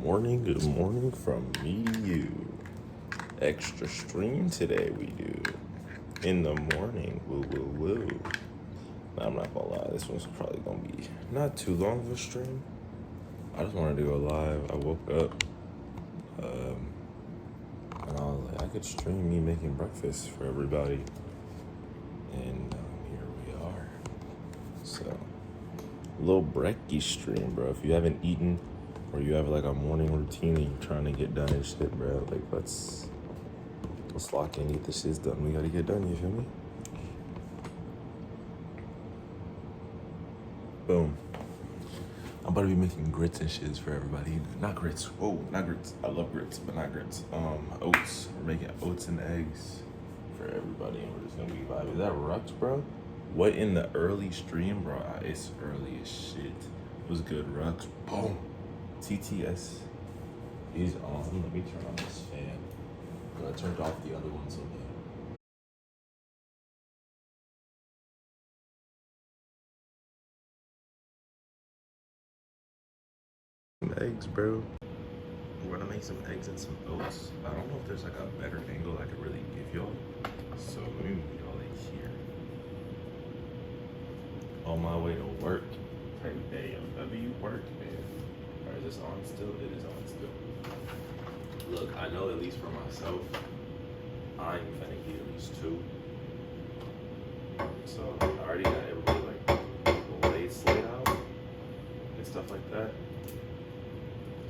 Good morning from me to you. Extra stream today we do. In the morning, woo. Nah, I'm not gonna lie, this one's probably gonna be not too long of a stream. I just wanted to go live. I woke up, and I was like, I could stream me making breakfast for everybody. And here we are. So, a little brekkie stream, bro. If you haven't eaten, or you have like a morning routine and you're trying to get done and shit, bro, like let's lock in and get this shit done. We gotta get done, you feel me? Boom. I'm about to be making grits and shits for everybody. Not grits. Whoa, not grits. I love grits, but not grits. Oats. We're making oats and eggs for everybody, and we're just gonna be vibing. Is that Rux, bro? What in the early stream, bro? It's early as shit. It was good, Rux. Boom. TTS is on. Let me turn on this fan. I turned off the other one so bad. Some eggs, bro. We're gonna make some eggs and some oats. I don't know if there's like a better angle I could really give y'all. So let me move y'all like here. On my way to work. Type day of W work, man. Or is this on still? It is on still. Look, I know at least for myself, I'm finna get at least 2. So I already got everybody like laid out and stuff like that.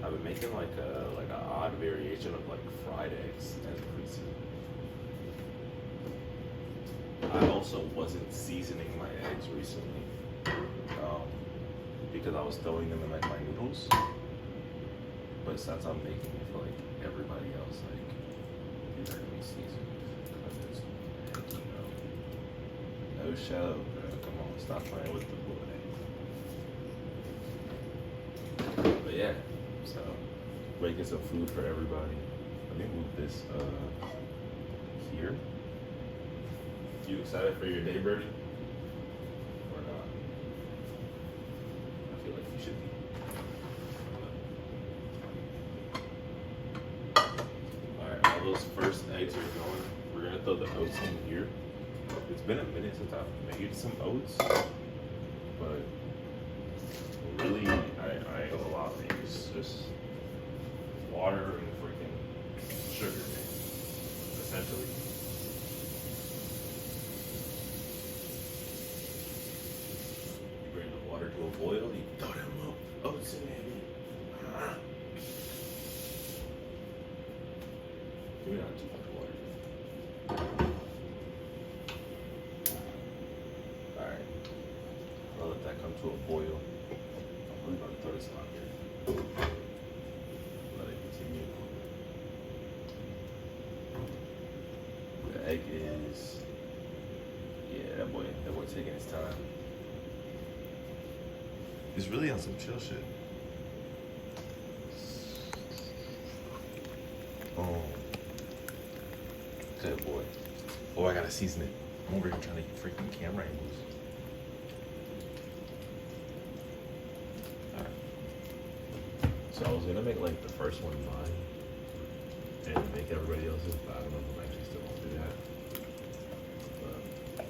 I've been making like a odd variation of like fried eggs as preseason. I also wasn't seasoning my eggs recently because I was throwing them in like my noodles. But since I'm making it for like everybody else, like these are gonna be seasoned. No show, bro. Come on, stop playing with the boy. But yeah, so making some food for everybody. Let me move this here. You excited for your day, Birdie? Or not? I feel like you should be. Alright, all those first eggs are going. We're gonna throw the oats in here. It's been a minute since I've made some oats, but really, I ain't gonna lie, it's just water and freaking sugar, essentially. You bring the water to a boil, you throw them little oats in there. Give me not too much water. I'll let that come to a boil. I'm about to throw this out here. Let it continue. The egg is, yeah, that boy taking his time. He's really on some chill shit. Oh, good boy. Oh, I gotta season it. I'm over here trying to get freaking camera angles. So I was gonna make like the first one mine and make everybody else's, but I don't know if I'm actually still gonna do that. But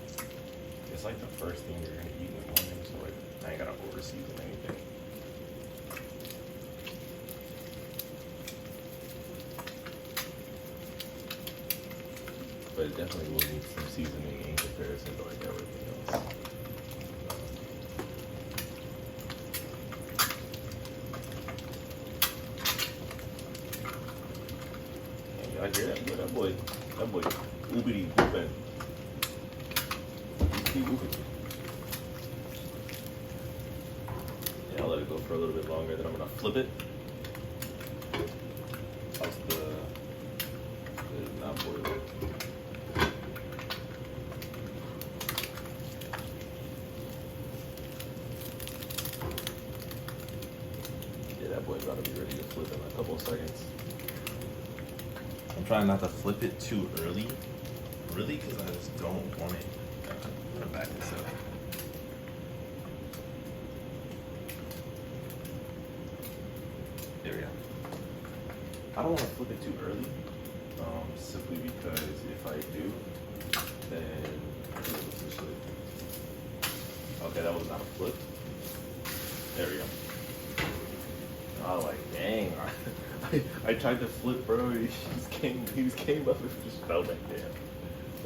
it's like the first thing you're gonna eat in the morning, so like I ain't gotta over season anything. But it definitely will need some seasoning in comparison to like everything else. I hear that boy, oobity whooping. Keep whooping. Yeah, I'll let it go for a little bit longer, then I'm gonna flip it. How's the not boiling? Yeah, that boy's about to be ready to flip in a couple of seconds. I'm trying not to flip it too early, really, because I just don't want it to back this up. There we go. I don't want to flip it too early, simply because if I do, then I can lose this shit. Okay, that was not a flip. There we go. Oh, like, dang. I tried to flip, bro. He just came up and just fell back there.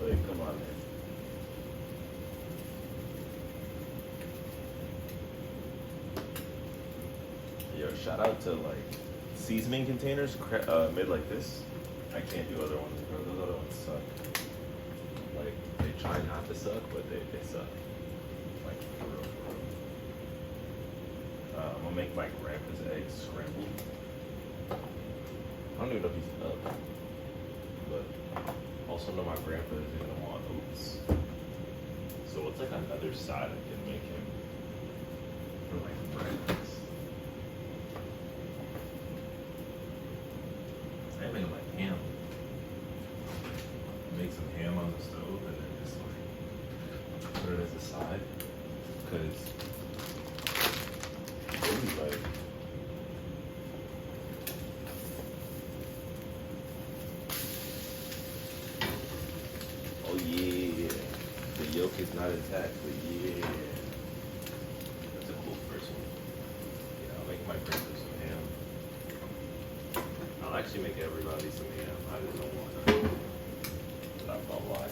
Like, come on, man. Yo, shout out to, like, seasoning containers made like this. I can't do other ones, bro. Those other ones suck. Like, they try not to suck, but they suck. Like, for real, for real. I'm gonna make my grandpa's eggs scrambled. I don't even know if he's up, but also know my grandpa is gonna want oats. So what's like another side I can make him for like breakfast? I make like ham. Make some ham on the stove and then just like put it as a side, because like. Oh yeah, the yolk is not intact, but yeah, that's a cool person. Yeah, I'll make my grandpa some ham. I'll actually make everybody some ham. I just don't want to. But I'm gonna lie.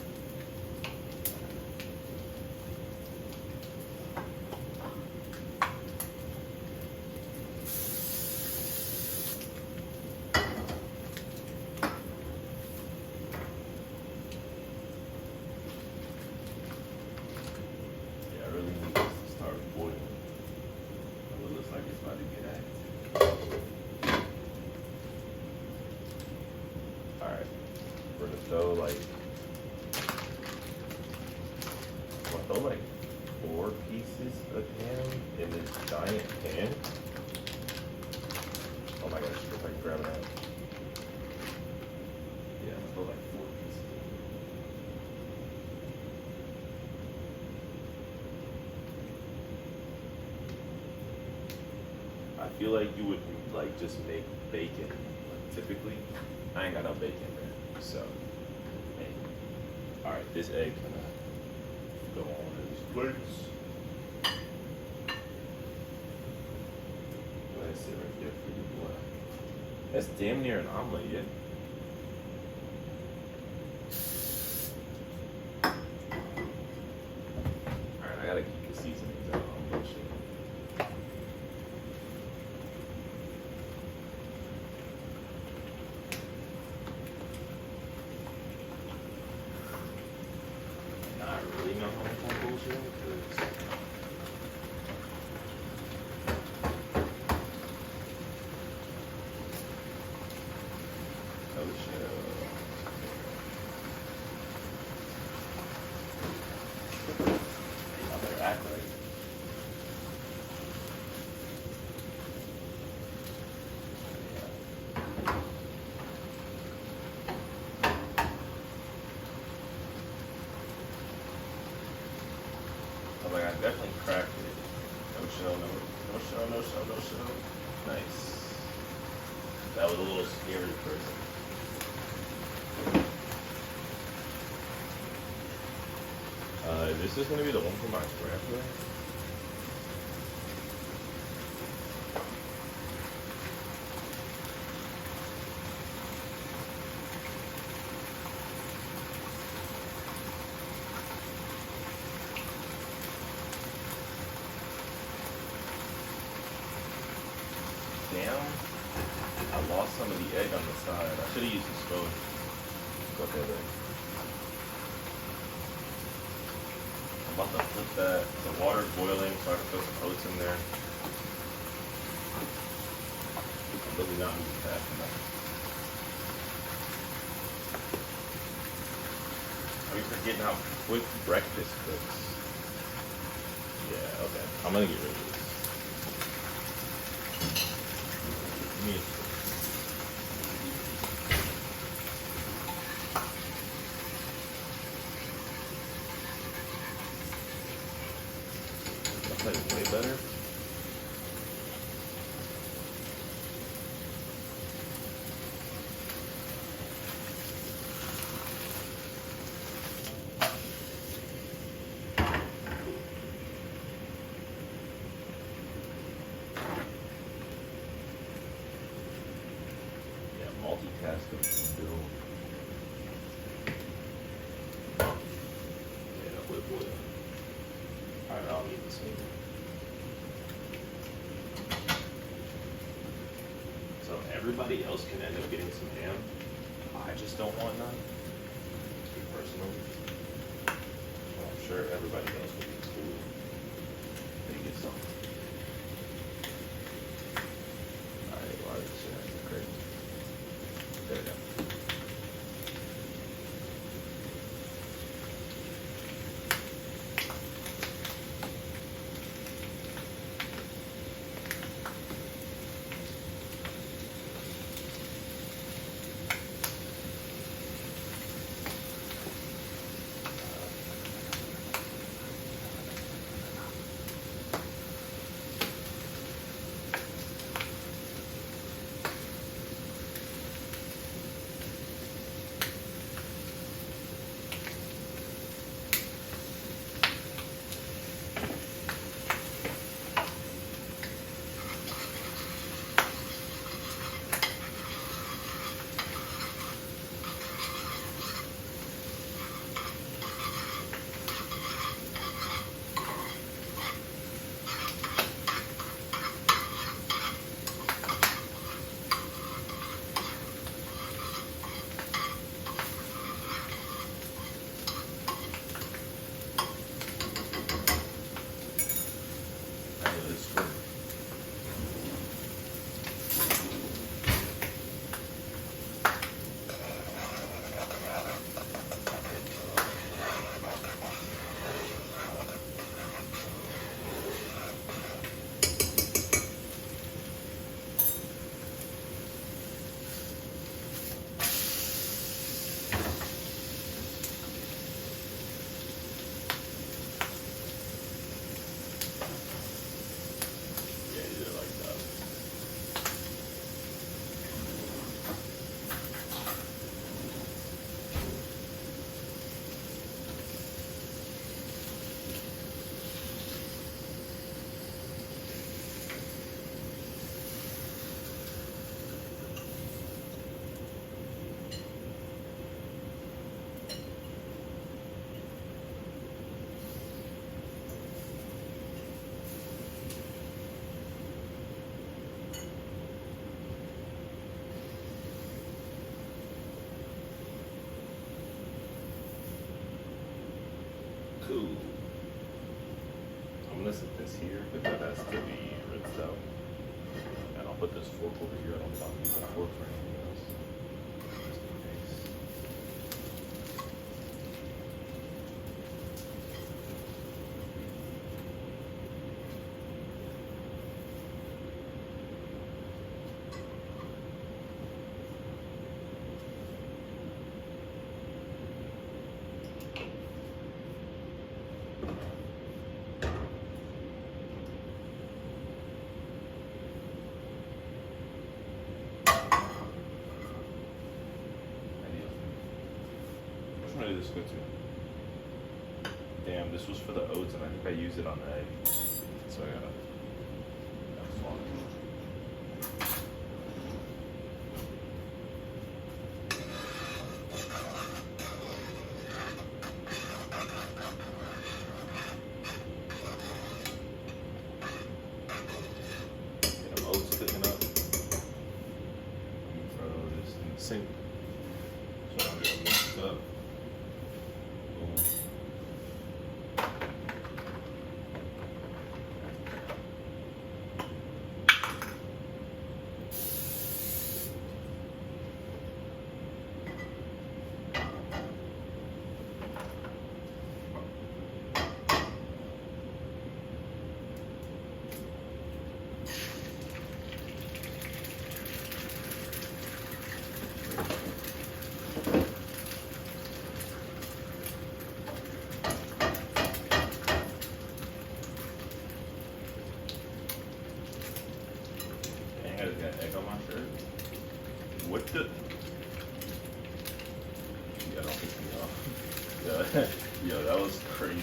So like, I'll throw like 4 pieces of ham in this giant pan. Oh my gosh, if I can grab it out. Yeah, I'll throw like 4 pieces. I feel like you would like just make bacon. Like, typically, I ain't got no bacon there, so. All right, this egg gonna go on these plates. Go ahead, sit right there for you, boy. That's damn near an omelet, yeah. All right, I gotta keep the seasonings out on this shit. Like, I definitely cracked it. No show, no show. Nice. That was a little scary person. This is gonna be the one for my grandpa. Damn, I lost some of the egg on the side. I should have used the stove. It's okay though. I'm about to flip that. The water's boiling, so I can throw some oats in there. I'm really not moving fast enough. Are you forgetting how quick breakfast cooks? Yeah, okay. I'm gonna get rid of this. Me. That's like way better. multitask of doing. Yeah, boy. Alright, I'll eat this one. So everybody else can end up getting some ham. I just don't want none. Me personally. Well, I'm sure everybody else will be cool. They get some. Alright, why is this acting crazy? There we go. Cool. I'm gonna set this here because that's to be rinsed out. And I'll put this fork over here. I don't think I'll use that fork for anything else. Just in case. Which one did this go to? Damn, this was for the oats, and I think I used it on the egg. So I gotta. That's fine. Get them oats cooking up. Let me throw this in the sink. So I'm gonna mix it up. Boom. Dang, I just got egg on my shirt. What the? Yeah, don't piss me off. Yeah, yo, that was crazy.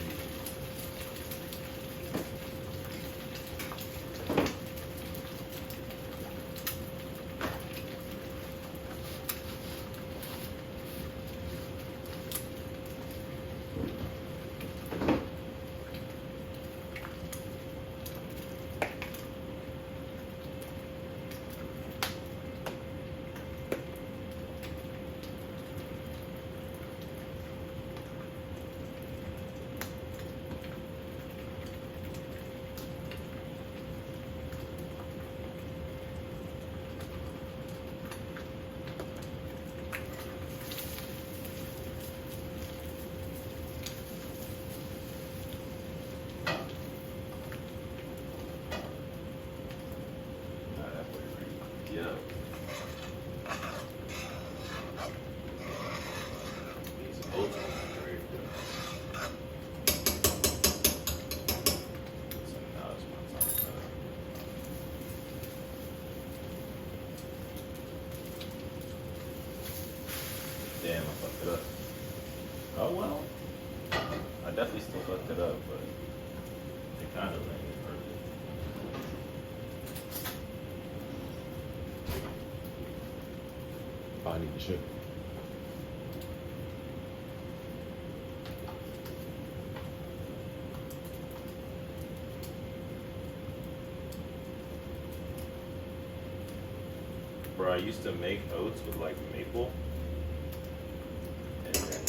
it up. Oh well. I definitely still fucked it up, but it kind of made it perfect. Oh, I need the shit. Bro, I used to make oats with like maple, and then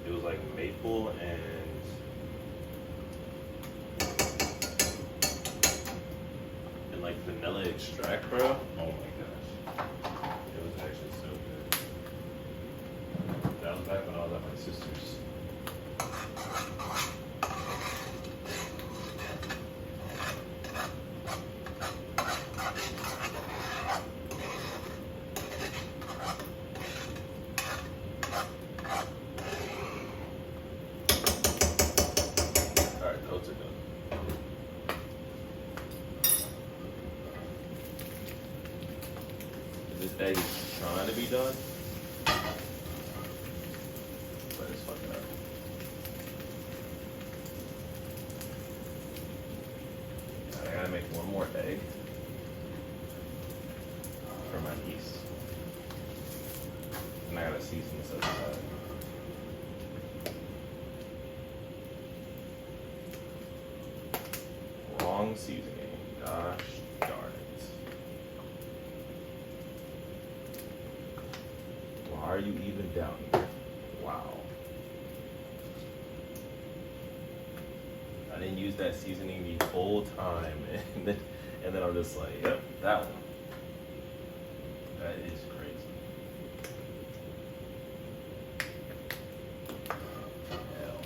it was like maple and like vanilla extract, bro. Oh my gosh, it was actually so good. That was back when I was at my sister's. This egg is trying to be done, but it's fucking up. I gotta make one more egg for my niece, and I gotta season this other side. Wrong seasoning, gosh darn it. Why are you even down here? Wow. I didn't use that seasoning the whole time, and then I'm just like, yep, that one. That is crazy. Hell.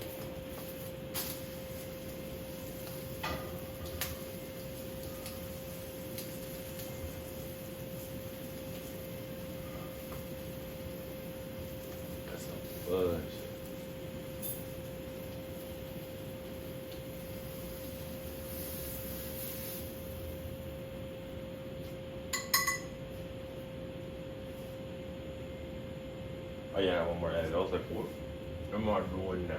That's some fudge. Oh yeah, one more egg. I was like, what am I doing now?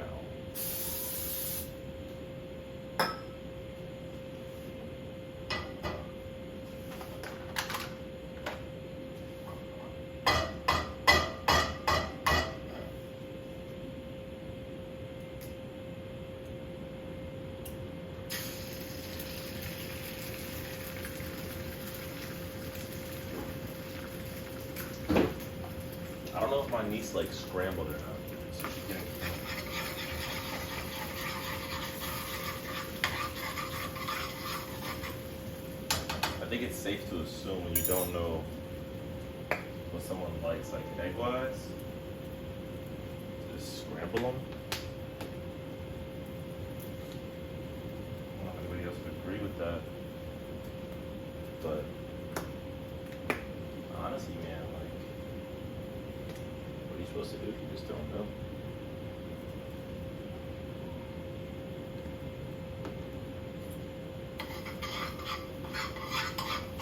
I don't know if my niece like scrambled or not. So she can. I think it's safe to assume when you don't know what someone likes, like egg-wise, just scramble them. I don't know if anybody else would agree with that, but honestly, man, like, what are you supposed to do if you just don't know?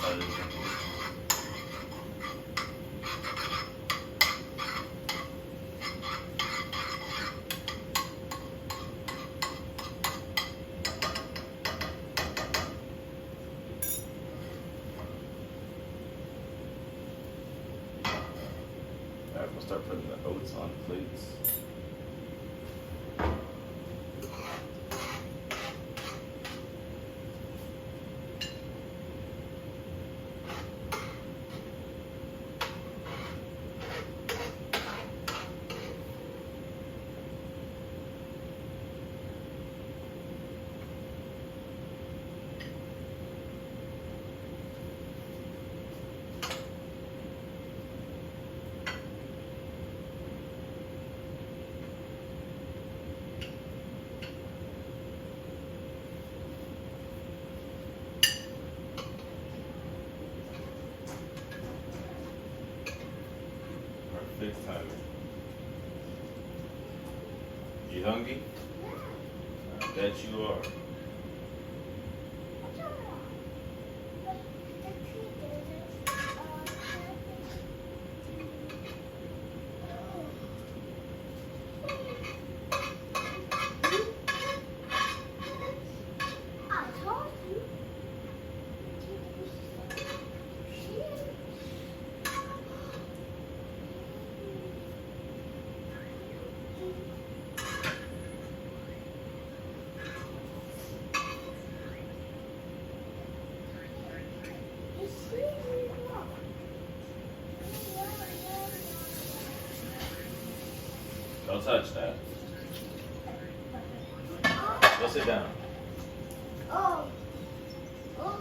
Other than drinking. Alright, we'll start putting the oats on plates. Perfect timing. You hungry? I bet you are. Don't touch that. Go sit down. Oh. Oh.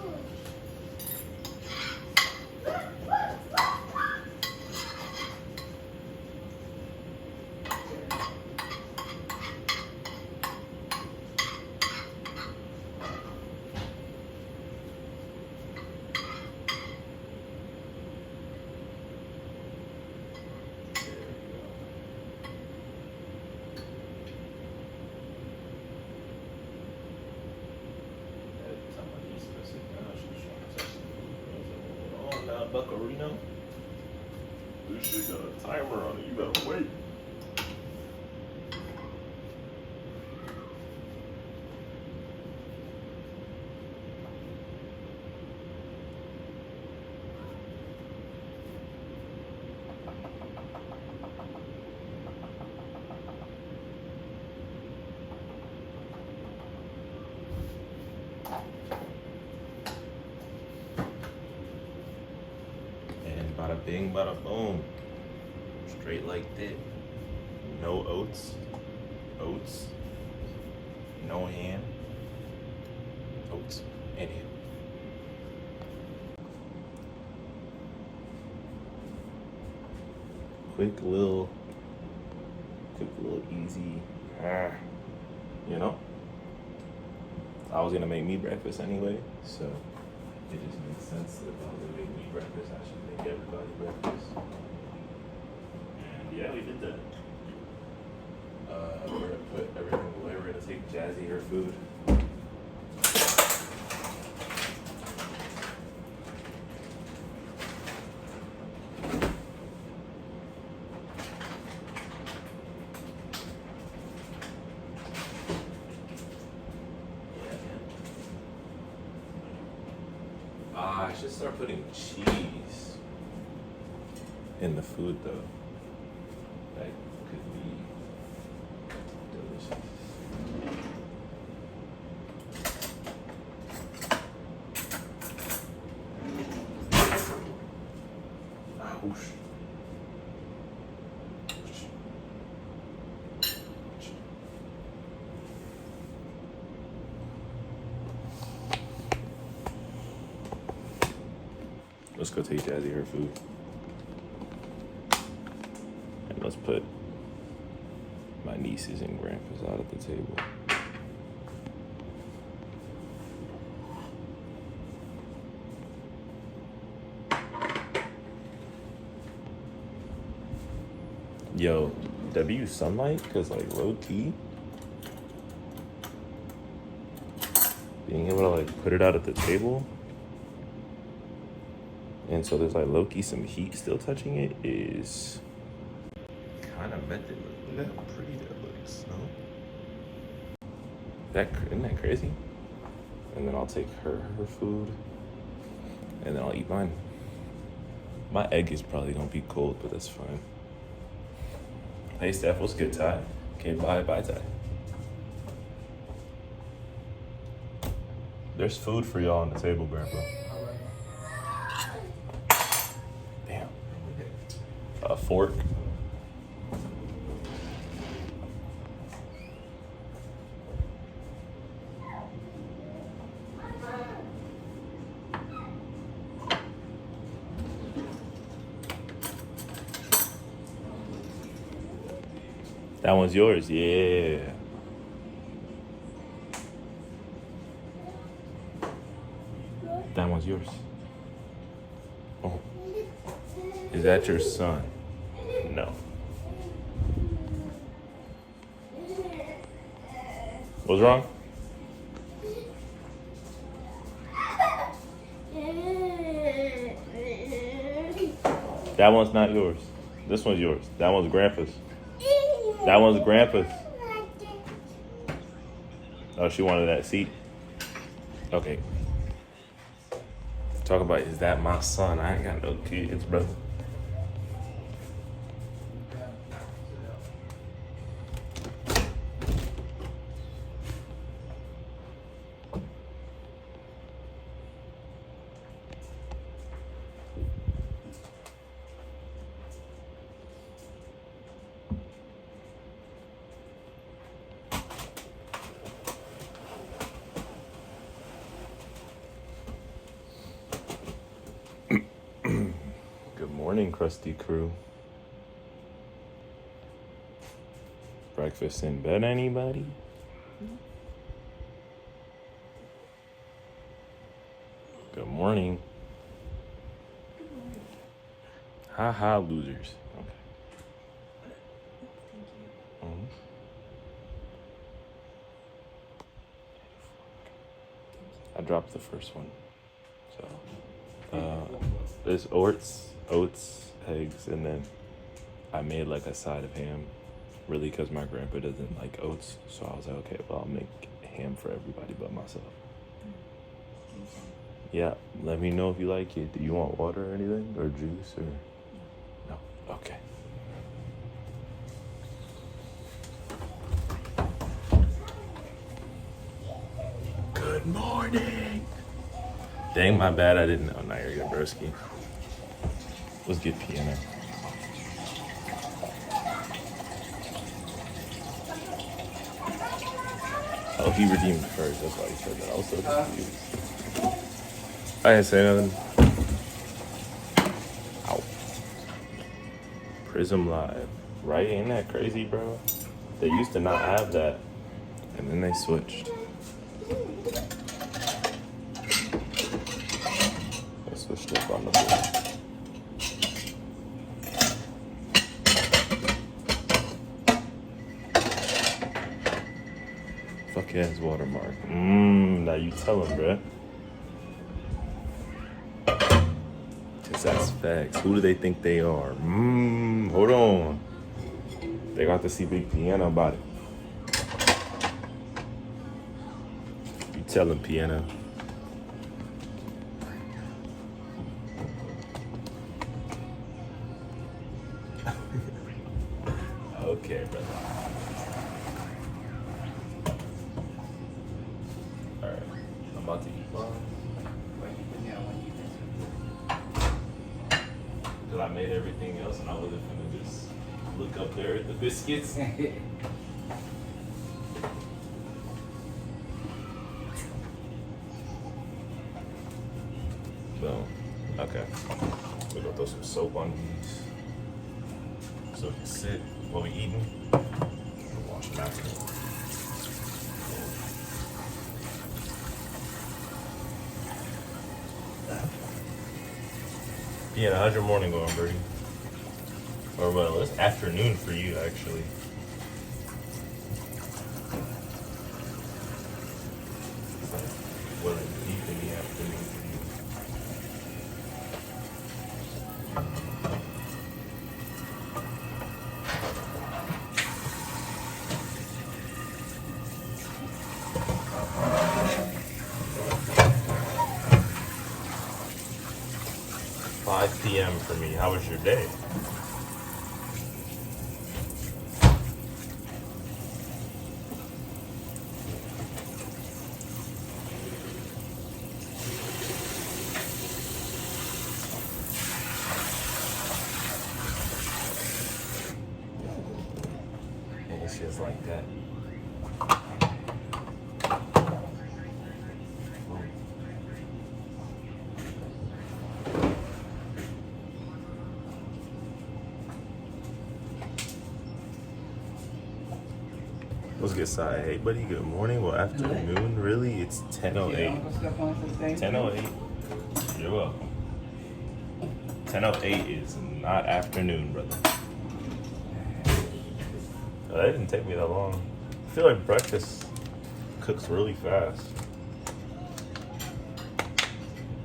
Buckarino. This shit got a timer on it. You gotta wait. Bada bing, bada boom. Straight like that. No oats. Oats. No ham. Oats and ham. Quick little easy. You know? I was gonna make me breakfast anyway, so it just makes sense that if I was gonna make me breakfast, I should make everybody breakfast. And yeah, we did that. We're gonna put everything away. We're gonna take Jazzy her food. I should start putting cheese in the food though. That could be delicious. Ouch. Let's go take Jazzy her food. And let's put my nieces and grandpas out at the table. Yo, W sunlight? Cause like low key, being able to like put it out at the table. And so there's like low-key some heat still touching it is kind of method. Look at how pretty that looks, no? Isn't that crazy? And then I'll take her food and then I'll eat mine. My egg is probably gonna be cold, but that's fine. Hey Steph, what's good, Ty? Okay, bye, Ty. There's food for y'all on the table, Grandpa. Damn. A fork. That one's yours, yeah. That one's yours. Oh. Is that your son? No. What's wrong? That one's not yours. This one's yours. That one's Grandpa's. That one's Grandpa's. Oh, she wanted that seat? Okay. Talk about, is that my son? I ain't got no kids, brother. morning, crusty crew. Breakfast in bed, anybody? Good morning. Ha ha, losers. Okay. Mhm. I dropped the first one. So, there's oats, eggs, and then I made like a side of ham. Really, because my grandpa doesn't like oats, so I was like, okay, well, I'll make ham for everybody but myself. Yeah, let me know if you like it. Do you want water or anything, or juice, or no? Okay. Good morning. Dang, my bad. I didn't know. Now you're good, broski. Let's get piano. Oh, he redeemed first. That's why he said that. I was so confused. I didn't say nothing. Ow. Prism Live. Right? Ain't that crazy, bro? They used to not have that. And then they switched. They switched up on the board. Fuck ass watermark. Now you tell him, bruh. Cause that's facts. Who do they think they are? Hold on. They got to see Big Piano about it. You tell him, Piano. Okay, brother. Alright, I'm about to eat mine. Because I made everything else and I wasn't gonna just look up there at the biscuits. So, okay. We're gonna throw some soap on these so it can sit while we eating. We'll wash them after. Yeah, how's your morning going, Birdie? Or well, it's afternoon for you, actually. Well, it's deep in the afternoon for you. $5 p.m. for me. How was your day? And it's just like that. Let's get started. Hey, buddy, good morning. Well, afternoon, really? It's 10:08. 10:08. You're welcome. 10:08 is not afternoon, brother. That didn't take me that long. I feel like breakfast cooks really fast.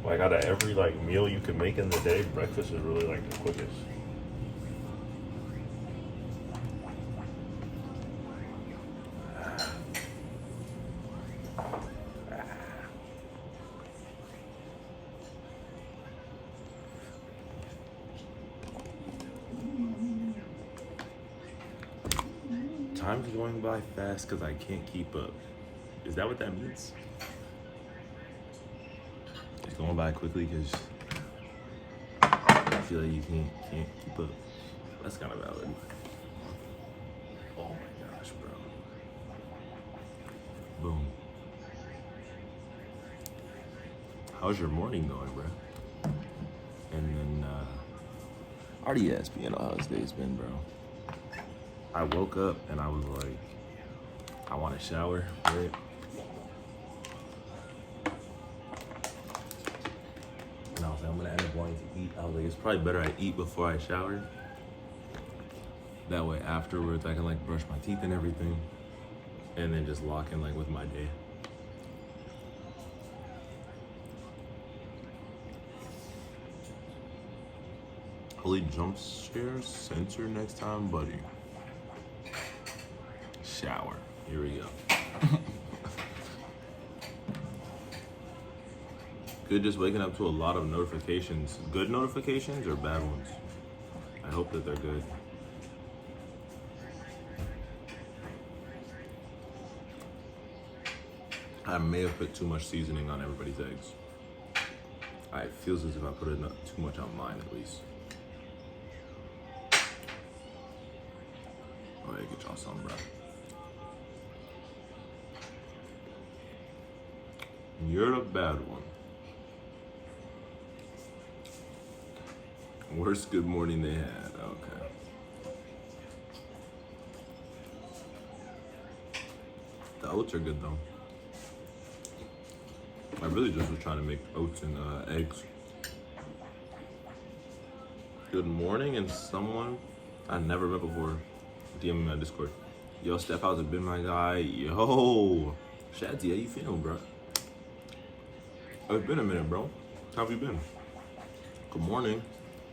Like out of every like meal you can make in the day, breakfast is really like the quickest. Time's going by fast because I can't keep up. Is that what that means? It's going by quickly because I feel like you can't keep up. That's kind of valid. Oh my gosh, bro. Boom. How's your morning going, bro? And then I already asked me how his day's been, bro. I woke up and I was like, I want to shower, right? And I was like, I'm gonna end up wanting to eat. I was like, it's probably better I eat before I shower. That way afterwards I can like brush my teeth and everything. And then just lock in like with my day. Holy jump scares censor next time, buddy. Shower. Here we go. Good, just waking up to a lot of notifications. Good notifications or bad ones? I hope that they're good. I may have put too much seasoning on everybody's eggs. It feels as if I put too much on mine at least. Oh yeah, get y'all some, bro. You're the bad one. Worst good morning they had. Okay. The oats are good though. I really just was trying to make oats and eggs. Good morning, and someone I never met before DM me my Discord. Yo, Steph, how's it been, my guy? Yo, Shadzy, how you feeling, bro? It's been a minute, bro. How have you been? Good morning,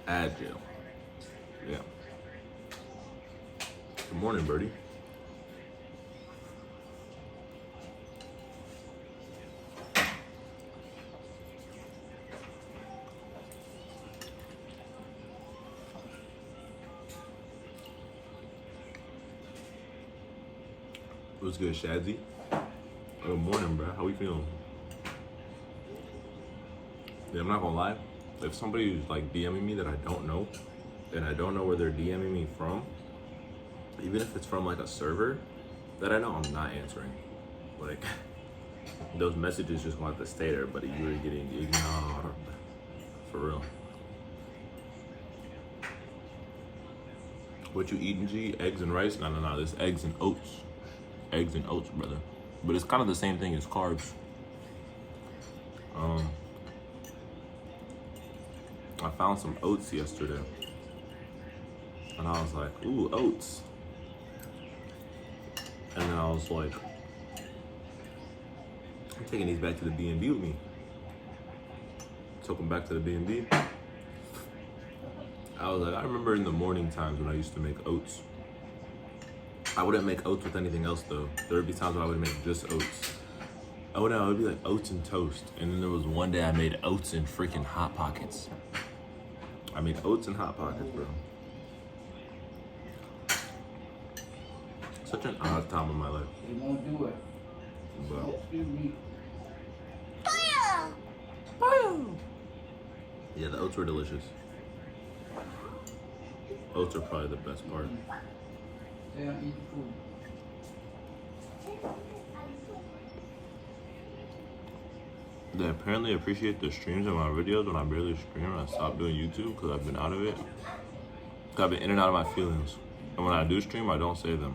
Agile. Yeah. Good morning, birdie. What's good, Shadzy? Good morning, bro. How we feeling? Yeah, I'm not gonna lie. If somebody's like DMing me that I don't know, and I don't know where they're DMing me from, even if it's from like a server that I know, I'm not answering. Like, those messages just gonna have to stay there, but you're getting ignored. For real. What you eating, G? Eggs and rice? No. This eggs and oats. Eggs and oats, brother. But it's kind of the same thing as carbs. I found some oats yesterday. And I was like, ooh, oats. And then I was like, I'm taking these back to the B&B with me. Took them back to the B&B. I was like, I remember in the morning times when I used to make oats. I wouldn't make oats with anything else though. There would be times when I would make just oats. Oh no, it would be like oats and toast. And then there was one day I made oats and freaking Hot Pockets. I made oats and Hot Pockets, bro. Such an odd time in my life. They won't do it. But Excuse me. yeah, the oats were delicious. Oats are probably the best part. They don't eat food. They apparently appreciate the streams of my videos when I barely stream. I stopped doing YouTube because I've been out of it. I've been in and out of my feelings. And when I do stream, I don't say them.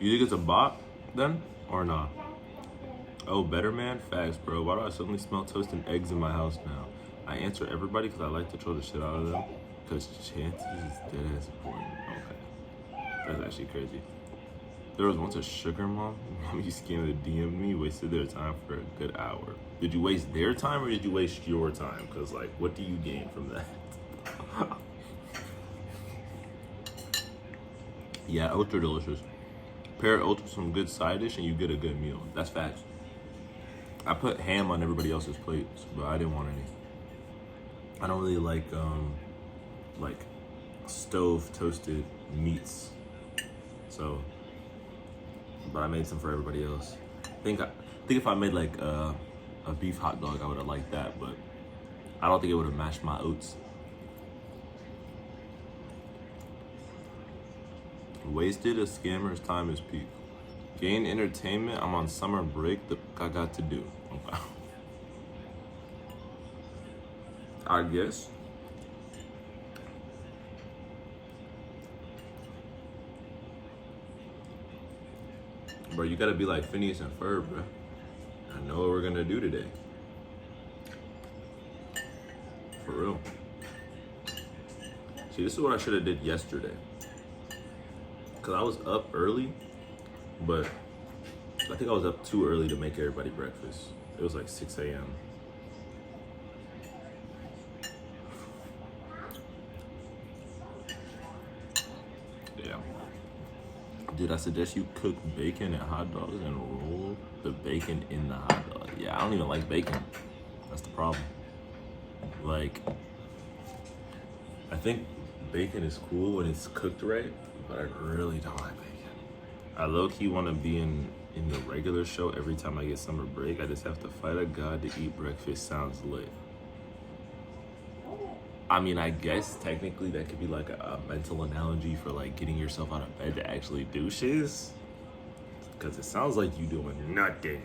You think it's a bot then? Or not? Oh, better man? Facts, bro. Why do I suddenly smell toast and eggs in my house now? I answer everybody because I like to troll the shit out of them. Because chances is dead as important. Okay. That's actually crazy. There was once a sugar mom. Mommy scammed to DM me, wasted their time for a good hour. Did you waste their time or did you waste your time? Because, like, what do you gain from that? Yeah, oats are delicious. Pair oats with some good side dish and you get a good meal. That's facts. I put ham on everybody else's plates, but I didn't want any. I don't really like stove toasted meats. So, but I made some for everybody else. I think if I made like a beef hot dog, I would have liked that, but I don't think it would have matched my oats. Wasted a scammer's time is peak. Gain entertainment. I'm on summer break. The I got to do. Okay. I guess. Bro, you gotta be like Phineas and Ferb, bro. I know what we're gonna do today. For real. See, this is what I should have did yesterday. Cause I was up early, but I think I was up too early to make everybody breakfast. It was like 6 a.m. Yeah. Dude, I suggest you cook bacon and hot dogs and roll the bacon in the hot dog. Yeah, I don't even like bacon. That's the problem. Like, I think bacon is cool when it's cooked right, but I really don't like bacon. I low-key want to be in the regular show every time I get summer break. I just have to fight a god to eat breakfast. Sounds lit. I mean, I guess technically that could be like a mental analogy for like getting yourself out of bed to actually do shiz. Cause it sounds like you doing nothing.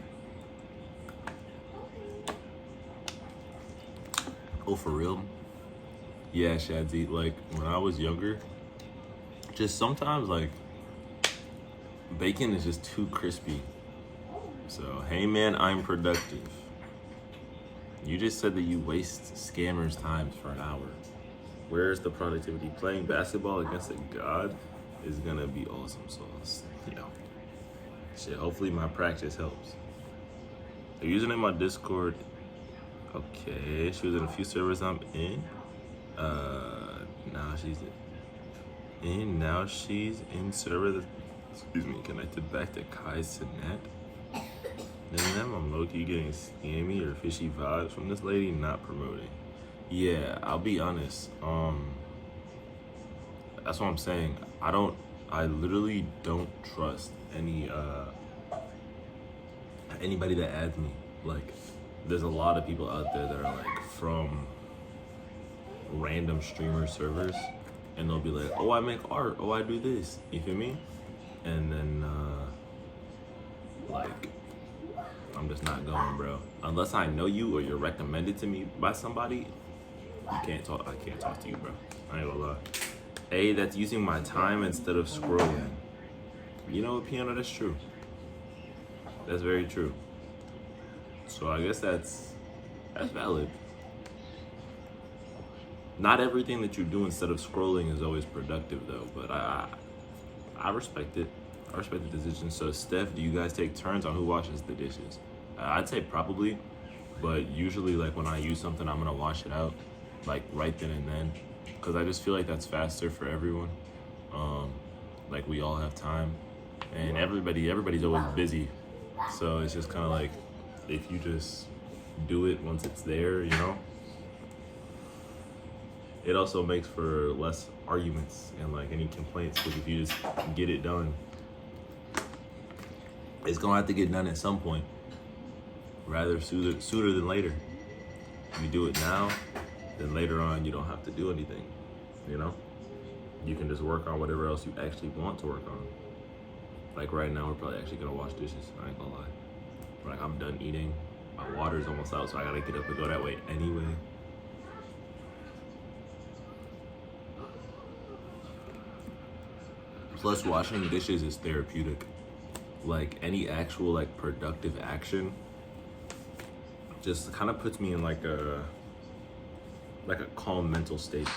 Oh, for real? Yeah, Shadzy, like when I was younger, just sometimes like bacon is just too crispy. So, hey man, I'm productive. You just said that you waste scammers' times for an hour. Where's the productivity? Playing basketball against a god is gonna be awesome sauce. Yo. Shit, hopefully my practice helps. They're using it in my Discord. Okay, she was in a few servers I'm in. Now she's in. Now she's in server that, excuse me, connected back to Kai Sinet. Then I'm low-key getting scammy or fishy vibes from this lady not promoting. Yeah, I'll be honest. That's what I'm saying. I literally don't trust anybody that adds me. Like, there's a lot of people out there that are like from random streamer servers, and they'll be like, oh, I make art, oh, I do this, you feel me? And then like, I'm just not going, bro. Unless I know you or you're recommended to me by somebody, I can't talk to you, bro. I ain't gonna lie. A, that's using my time instead of scrolling. You know, Piano, that's true. That's very true. So I guess that's valid. Not everything that you do instead of scrolling is always productive though, but I respect it. I respect the decision. So Steph, do you guys take turns on who washes the dishes? I'd say probably, but usually like when I use something, I'm gonna wash it out like right then and then, because I just feel like that's faster for everyone. Like we all have time, and everybody's always busy, so it's just kind of like if you just do it once it's there, you know. It also makes for less arguments and like any complaints, because if you just get it done, it's gonna have to get done at some point, rather sooner than later. If you do it now, then later on you don't have to do anything, you know? You can just work on whatever else you actually want to work on. Like right now, we're probably actually gonna wash dishes, I ain't gonna lie. Like I'm done eating, my water's almost out, so I gotta get up and go that way anyway. Plus, washing dishes is therapeutic. Like any actual like productive action just kind of puts me in like a calm mental state.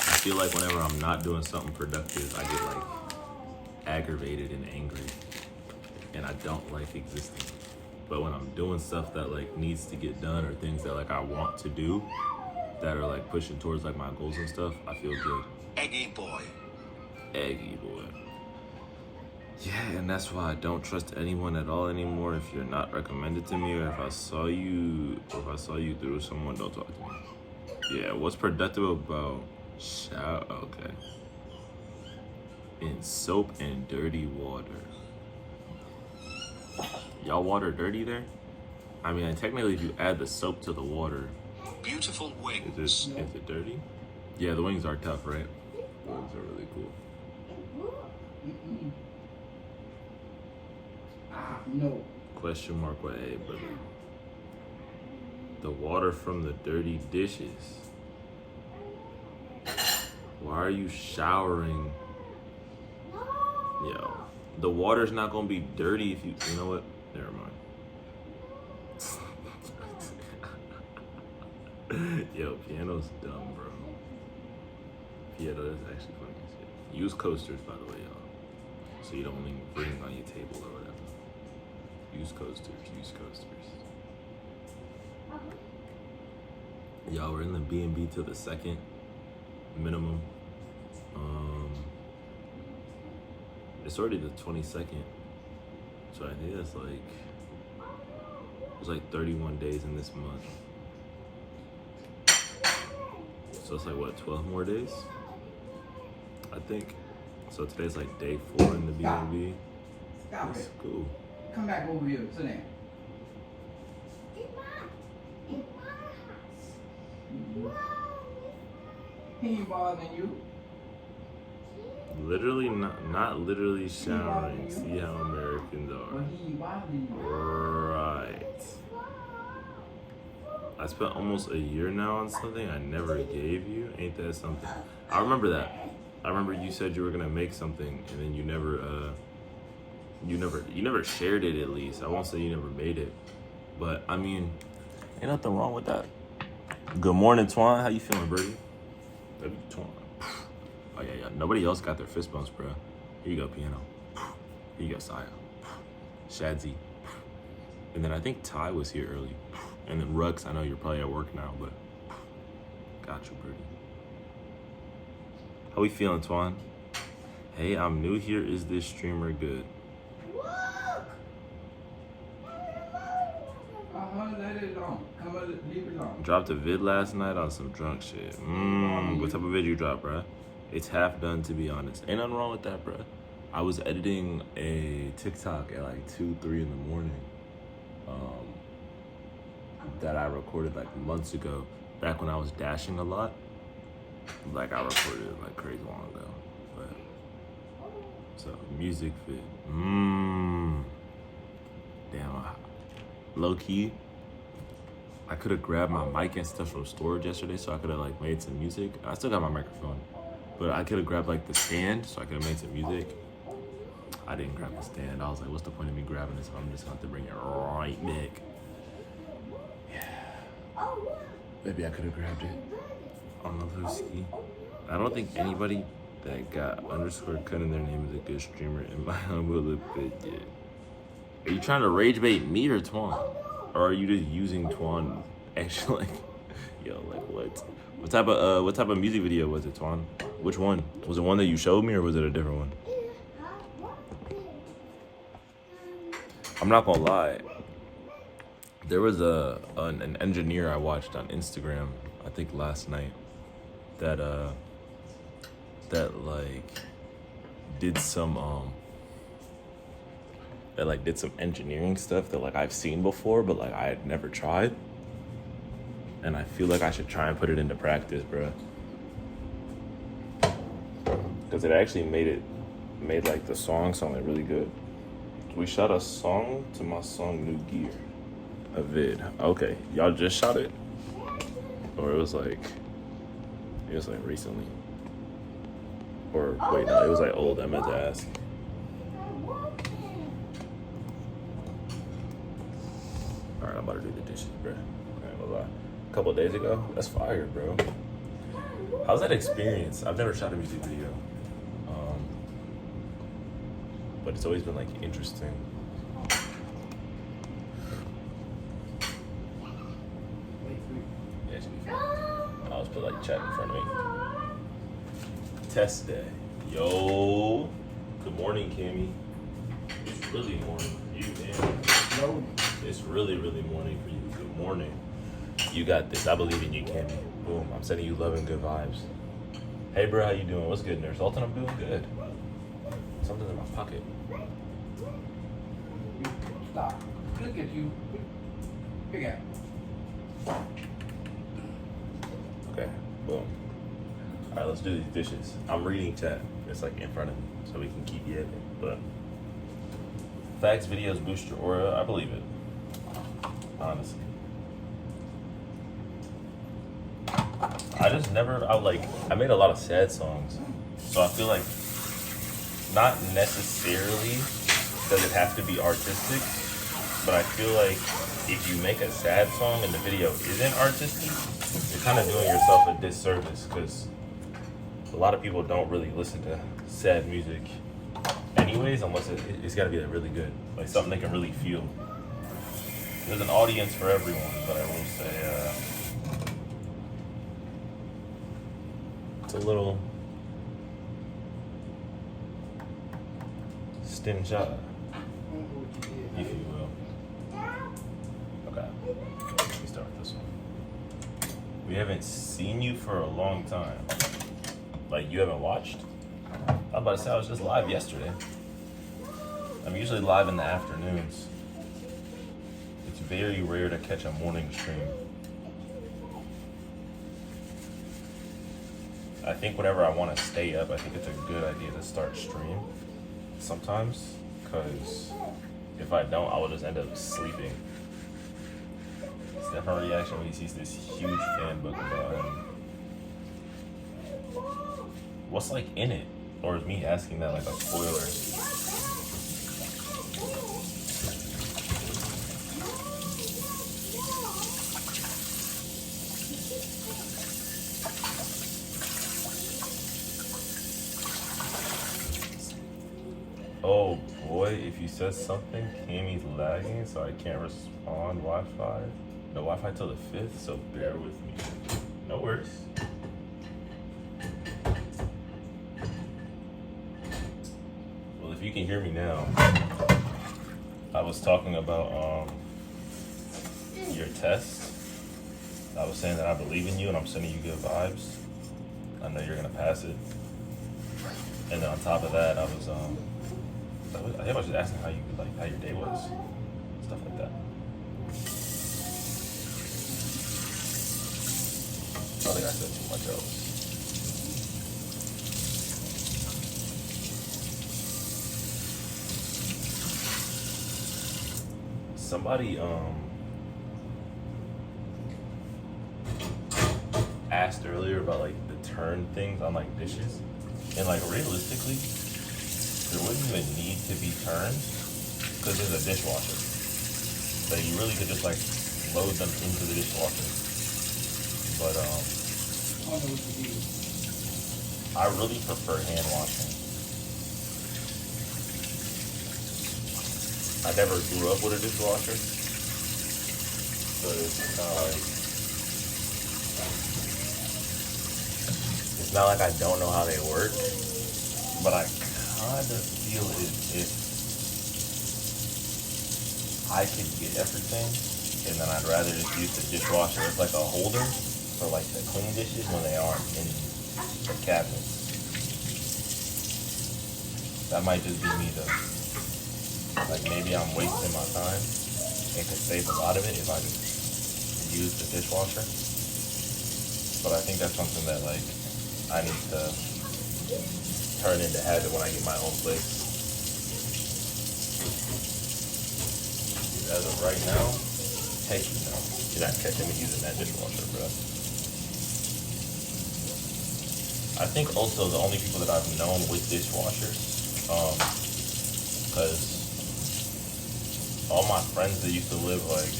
I feel like whenever I'm not doing something productive, I get like aggravated and angry, and I don't like existing. But when I'm doing stuff that like needs to get done, or things that like I want to do, that are like pushing towards like my goals and stuff, I feel good. Eggy boy. Eggy boy. Yeah, and that's why I don't trust anyone at all anymore. If you're not recommended to me, or if I saw you through someone, don't talk to me. Yeah, what's productive about shower? Okay. In soap and dirty water. Y'all water dirty there? I mean, technically if you add the soap to the water, Beautiful wings. is it dirty? Yeah, the wings are tough, right? The wings are really cool. No. Question mark with A, brother. The water from the dirty dishes. Why are you showering? Yo, the water's not gonna be dirty if you know what? Never mind. Yo, piano's dumb, bro. Piano is actually funny as shit. Use coasters, by the way, y'all. So you don't leave rings on your table or whatever. Use coasters, use coasters. Y'all, we're in the B&B till the 2nd minimum. It's already the 22nd. So I think that's like, it's like 31 days in this month. So it's like what, 12 more days? I think. So today's like day 4 in the B&B. Stop That's it. cool. Come back over here. Sit down. In my house. He ain't bothering you. Literally not literally showering. See how Americans But are. he ain't bothering you. Right. I spent almost a year now on something I never gave you. Ain't that something? I remember that. I remember you said you were gonna make something and then you never shared it at least. I won't say you never made it. But I mean, ain't nothing wrong with that. Good morning, Twan. How you feeling, Birdie? Twan. Oh yeah. Nobody else got their fist bumps, bro. Here you go, piano. Here you go, Saya. Shadzy. And then I think Ty was here early. And then Rux, I know you're probably at work now, but got you, Birdie. How we feeling, Twan? Hey, I'm new here. Is this streamer good? Let it alone. Come on, leave it alone. Dropped a vid last night on some drunk shit. What type of vid you dropped, bruh? It's half done, to be honest. Ain't nothing wrong with that, bruh. I was editing a TikTok at like 2, 3 in the morning. That I recorded like months ago, back when I was dashing a lot. Like I recorded it like crazy long ago. But so music fit. Damn. Low key, I could have grabbed my mic and stuff from storage yesterday, so I could have like made some music. I still got my microphone, but I could have grabbed like the stand, so I could have made some music. I didn't grab the stand. I was like, what's the point of me grabbing this? I'm just going to bring it right back. Maybe I could have grabbed it on the Lucy. I don't think anybody that got underscore cut in their name is a good streamer in my humble opinion. Are you trying to rage bait me or Twan? Or are you just using Twan actually like, yo, like what? What type of music video was it, Twan? Which one? Was it one that you showed me or was it a different one? I'm not gonna lie. There was an engineer I watched on Instagram, I think last night, that like did some engineering stuff that like I've seen before, but like I had never tried. And I feel like I should try and put it into practice, bro. Because it actually made like the song sound like really good. We shot a song to my song New Gear. A vid. Okay, y'all just shot it? Or it was like recently? Or wait, no, it was like old. I meant to ask. Alright, I'm about to do the dishes, bro. I ain't gonna lie. A couple of days ago? That's fire, bro. How's that experience? I've never shot a music video. But it's always been like interesting. I'll just put like chat in front of me. Test day. Yo. Good morning, Cammy. It's really morning for you, man. It's really, really morning for you. Good morning. You got this. I believe in you, Cammy. Boom. I'm sending you love and good vibes. Hey, bro, how you doing? What's good, Nurse Alton? I'm doing good. Something's in my pocket. Stop. Look at you. Big ass. Okay, boom. All right, let's do these dishes. I'm reading chat. It's like in front of me, so we can keep yapping. But Facts videos boost your aura. I believe it. Honestly. I made a lot of sad songs. So I feel like not necessarily does it have to be artistic, but I feel like if you make a sad song and the video isn't artistic, you're kind of doing yourself a disservice because a lot of people don't really listen to sad music anyways, unless it's got to be like really good, like something they can really feel. There's an audience for everyone, but I will say it's a little stingy, if you will. Okay, let me start with this one. We haven't seen you for a long time. Like, you haven't watched? I was about to say I was just live yesterday. I'm usually live in the afternoons. It's very rare to catch a morning stream. I think whenever I want to stay up, I think it's a good idea to start stream sometimes, because if I don't, I will just end up sleeping. Stefan's reaction when he sees this huge fan book about him. What's like in it? Or is me asking that like a spoiler? Oh boy, if you said something, Cammy's lagging, so I can't respond Wi-Fi. No Wi-Fi till the 5th, so bear with me. No worries. Well, if you can hear me now, I was talking about your test. I was saying that I believe in you and I'm sending you good vibes. I know you're gonna pass it. And then on top of that, I think I was just asking how your day was, stuff like that. I don't think I said too much else. Somebody asked earlier about like the turn things on like dishes, and like realistically, there wouldn't even need to be turned because there's a dishwasher. So you really could just like load them into the dishwasher. But I really prefer hand washing. I never grew up with a dishwasher, so it's kind of like, it's not like I don't know how they work, but I kind of feel as if I could get everything, and then I'd rather just use the dishwasher as like a holder for like the clean dishes when they aren't in the cabinets. That might just be me though. Like maybe I'm wasting my time and could save a lot of it if I just use the dishwasher. But I think that's something that like I need to turn into habit when I get my own place. As of right now, heck no. You're not catching me using that dishwasher, bro. I think also the only people that I've known with dishwashers, because all my friends that used to live like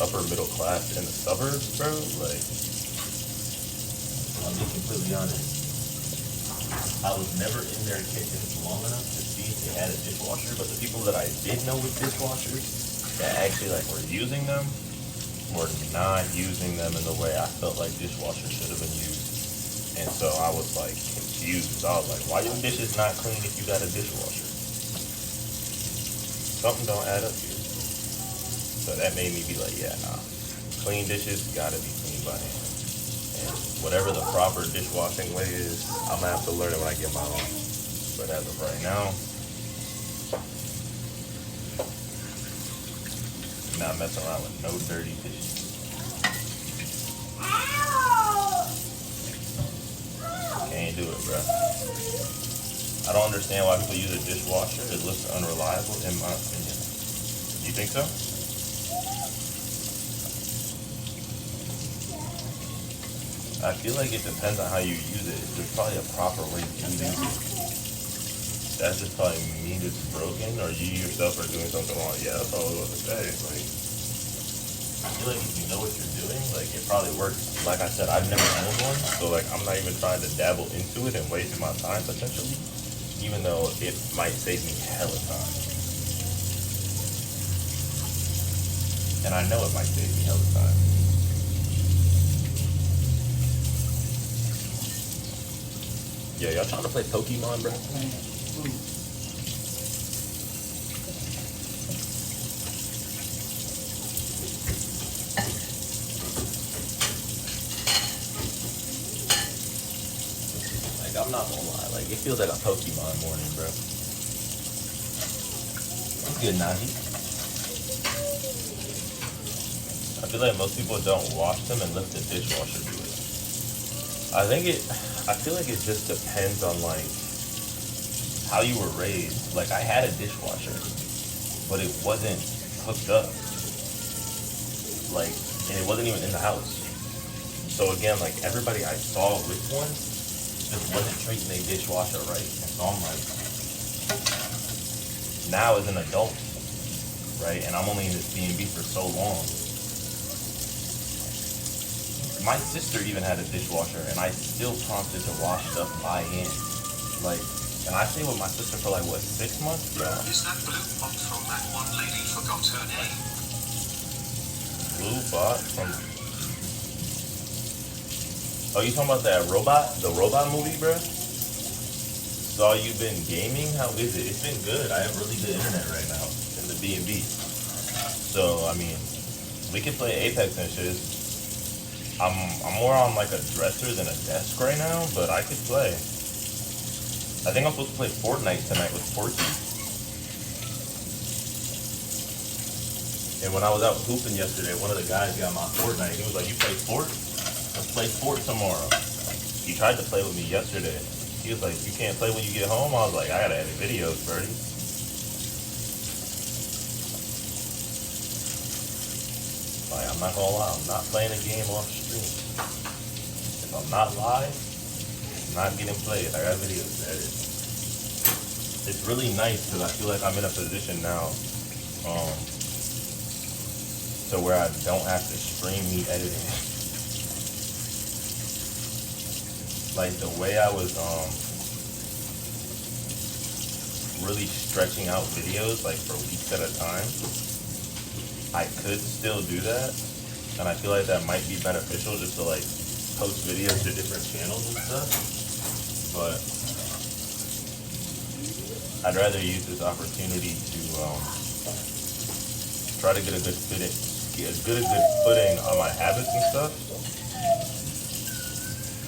upper middle class in the suburbs, bro, like, I'll be completely honest, I was never in their kitchens long enough to see if they had a dishwasher, but the people that I did know with dishwashers that actually like were using them were not using them in the way I felt like dishwashers should have been used. And so I was like confused. I was like, why your dishes not clean if you got a dishwasher? Something don't add up here. So that made me be like, yeah, nah. Clean dishes gotta be cleaned by hand. And whatever the proper dishwashing way is, I'm gonna have to learn it when I get my own. But as of right now, not messing around with no dirty dishes. Can't do it, bro. I don't understand why people use a dishwasher. It looks unreliable, in my opinion. You think so? I feel like it depends on how you use it. There's probably a proper way to use it. That's just probably me that's broken, or you yourself are doing something wrong. Yeah, that's all I was about to say. Like, I feel like if you know what you're doing, like it probably works. Like I said, I've never owned one, so like I'm not even trying to dabble into it and waste my time potentially, even though it might save me hella time. And I know it might save me hella time. Yeah, y'all trying to play Pokemon, bro? Like, I'm not gonna lie. Like, it feels like a Pokemon morning, bro. It's good, Najee. I feel like most people don't wash them and let the dishwasher do it. I feel like it just depends on like how you were raised. Like I had a dishwasher, but it wasn't hooked up. Like, and it wasn't even in the house. So again, like everybody I saw with one just wasn't treating their dishwasher right. And so I'm like, now as an adult, right? And I'm only in this B&B for so long. My sister even had a dishwasher, and I still prompted to wash stuff by hand. Like, and I stayed with my sister for like, what, 6 months? Yeah. Is that blue bot from that one lady forgot her name? Blue bot from... Oh, you talking about that robot? The robot movie, bro? Saw you been gaming? How is it? It's been good. I have really good internet right now in the B&B. So, I mean, we can play Apex and shit. I'm more on like a dresser than a desk right now, but I could play. I think I'm supposed to play Fortnite tonight with Porky. And when I was out hooping yesterday, one of the guys got my Fortnite. He was like, "You play Fort? Let's play Fort tomorrow." He tried to play with me yesterday. He was like, "You can't play when you get home?" I was like, "I gotta edit videos, Birdie." Like, I'm not gonna lie, I'm not playing a game off stream. If I'm not live, I'm not getting played. I got videos to edit. It's really nice because I feel like I'm in a position now to where I don't have to stream me editing. Like the way I was really stretching out videos like for weeks at a time, I could still do that, and I feel like that might be beneficial just to like post videos to different channels and stuff. But I'd rather use this opportunity to try to get a good footing on my habits and stuff.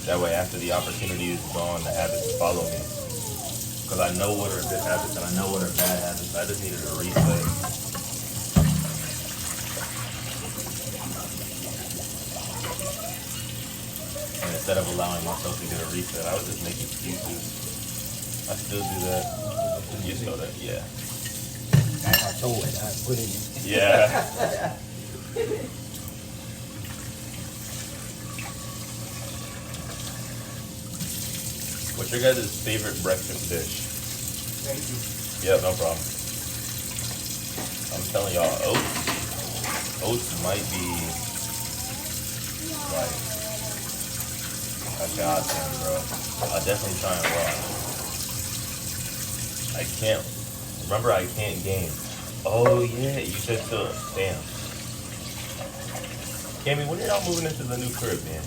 That way, after the opportunity is gone, the habits follow me. Because I know what are good habits and I know what are bad habits. I just needed a replay. And instead of allowing myself to get a reset, I would just make excuses. I still do that. You know that, yeah. I told it, I put it in. Yeah. What's your guys' favorite breakfast dish? Thank you. Yeah, no problem. I'm telling y'all, oats might be like a godsend, bro. I'll definitely try and raw. I can't game. Oh yeah, you said so. Damn. Cammy, when are y'all moving into the new crib, man?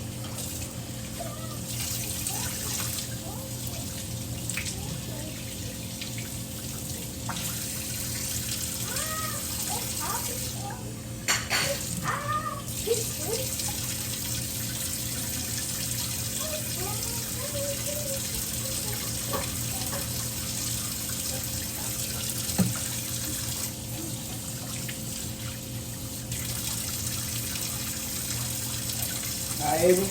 Able?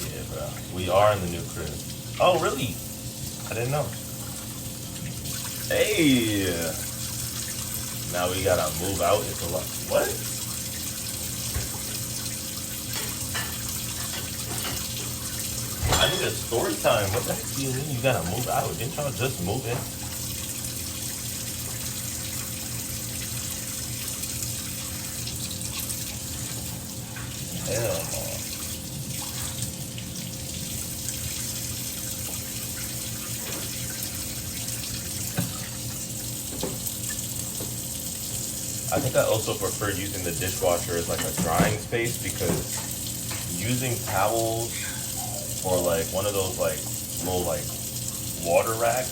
Yeah, bro. We are in the new crib. Oh, really? I didn't know. Hey! Now we gotta move out into like, what? I need a story time. What the heck do you mean you gotta move out? Didn't y'all just move in? Hell no. I think I also prefer using the dishwasher as like a drying space because using towels or like one of those like little like water racks,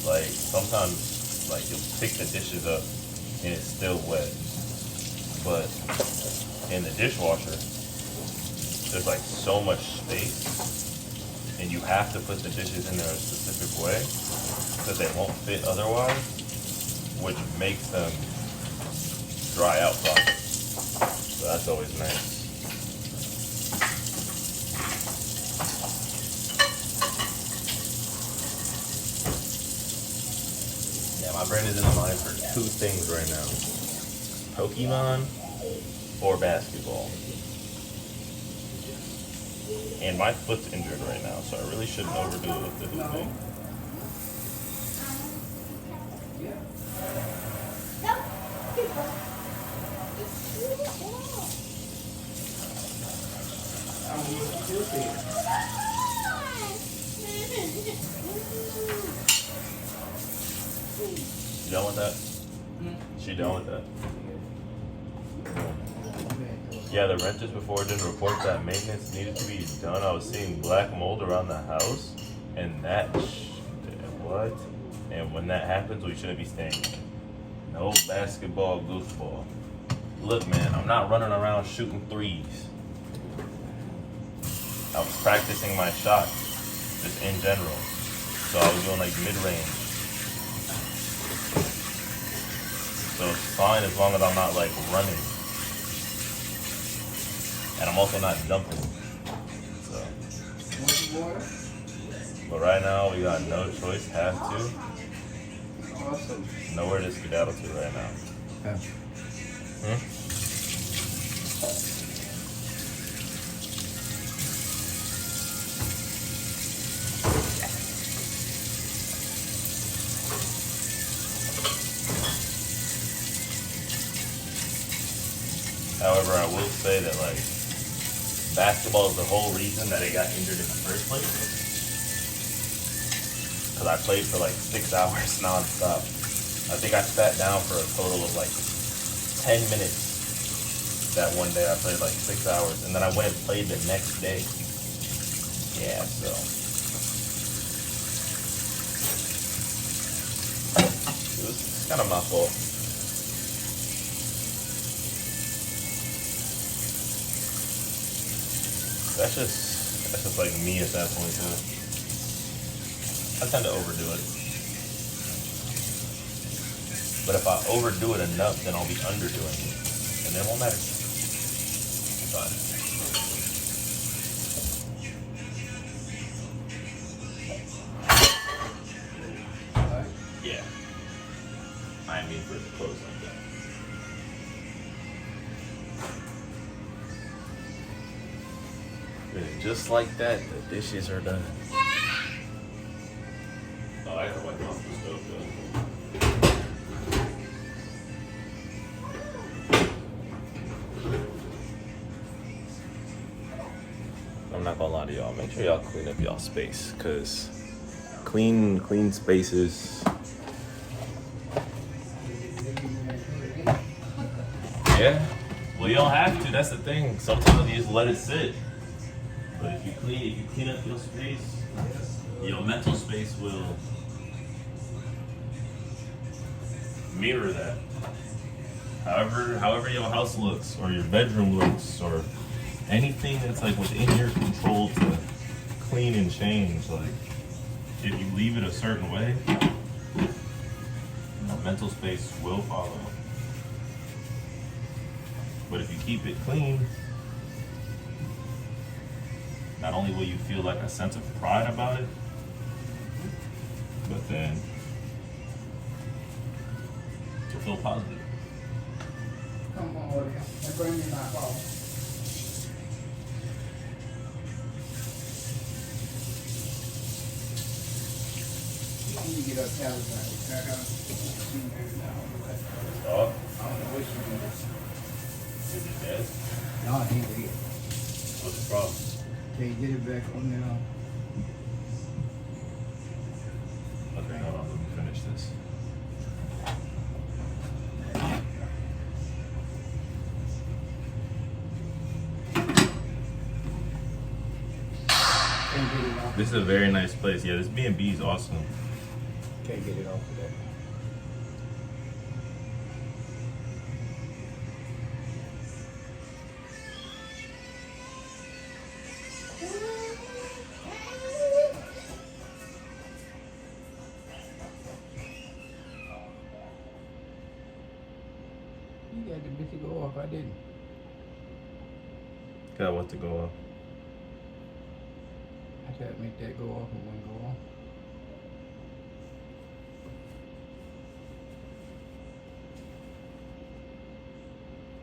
like sometimes like you'll pick the dishes up and it's still wet. But in the dishwasher, there's like so much space and you have to put the dishes in there a specific way because they won't fit otherwise, which makes them dry out properly. So that's always nice. Yeah, my brain is in the mind for two things right now. Pokemon or basketball. And my foot's injured right now, so I really shouldn't overdo it with the hooping. You done with that? She done with that? Yeah, the renters before didn't report that maintenance needed to be done. I was seeing black mold around the house, and what? And when that happens, we shouldn't be staying. No basketball goofball. Look, man, I'm not running around shooting threes. I was practicing my shot, just in general. So I was doing like mid-range. So it's fine as long as I'm not like running. And I'm also not jumping. So. But right now we got no choice, have to. Awesome. Nowhere to skedaddle to right now. Yeah. However, I will say that like basketball is the whole reason that I got injured in the first place. Because I played for like 6 hours nonstop. I think I sat down for a total of like 10 minutes that one day. I played like 6 hours, and then I went and played the next day. Yeah, so it was kind of my fault. That's just like me at that point too. I tend to overdo it. But if I overdo it enough, then I'll be underdoing it. And then it won't matter. But yeah. I didn't mean for it to close like that. And just like that, the dishes are done. Oh, I gotta wipe off the stove though. I'm not gonna lie to y'all. Make sure y'all clean up y'all space, cause clean spaces. Yeah. Well, you don't have to. That's the thing. Sometimes you just let it sit. But if you clean up your space, your mental space will mirror that. However your house looks, or your bedroom looks, or anything that's like within your control to clean and change, like if you leave it a certain way, your mental space will follow. But if you keep it clean, not only will you feel like a sense of pride about it, but then to feel positive. Come on over there. And bring me my phone. Let me get up Palestine. I gotta see her now. Oh, I don't know what she is. is it dead? No, he did. What's the problem? Can't get it back on now. Okay, hold on, let me finish this. Can't get it off. This is a very nice place. Yeah, this B&B is awesome. Can't get it off of that. You got the bitch to go off. I didn't. Got what to go on? I tried to make that go off and wouldn't go off.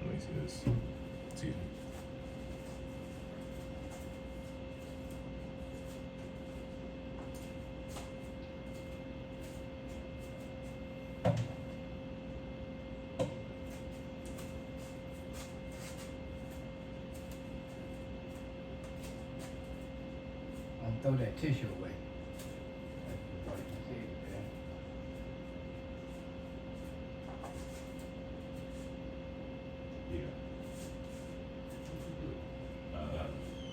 Let me see this. See. Throw that tissue away. That's what you said,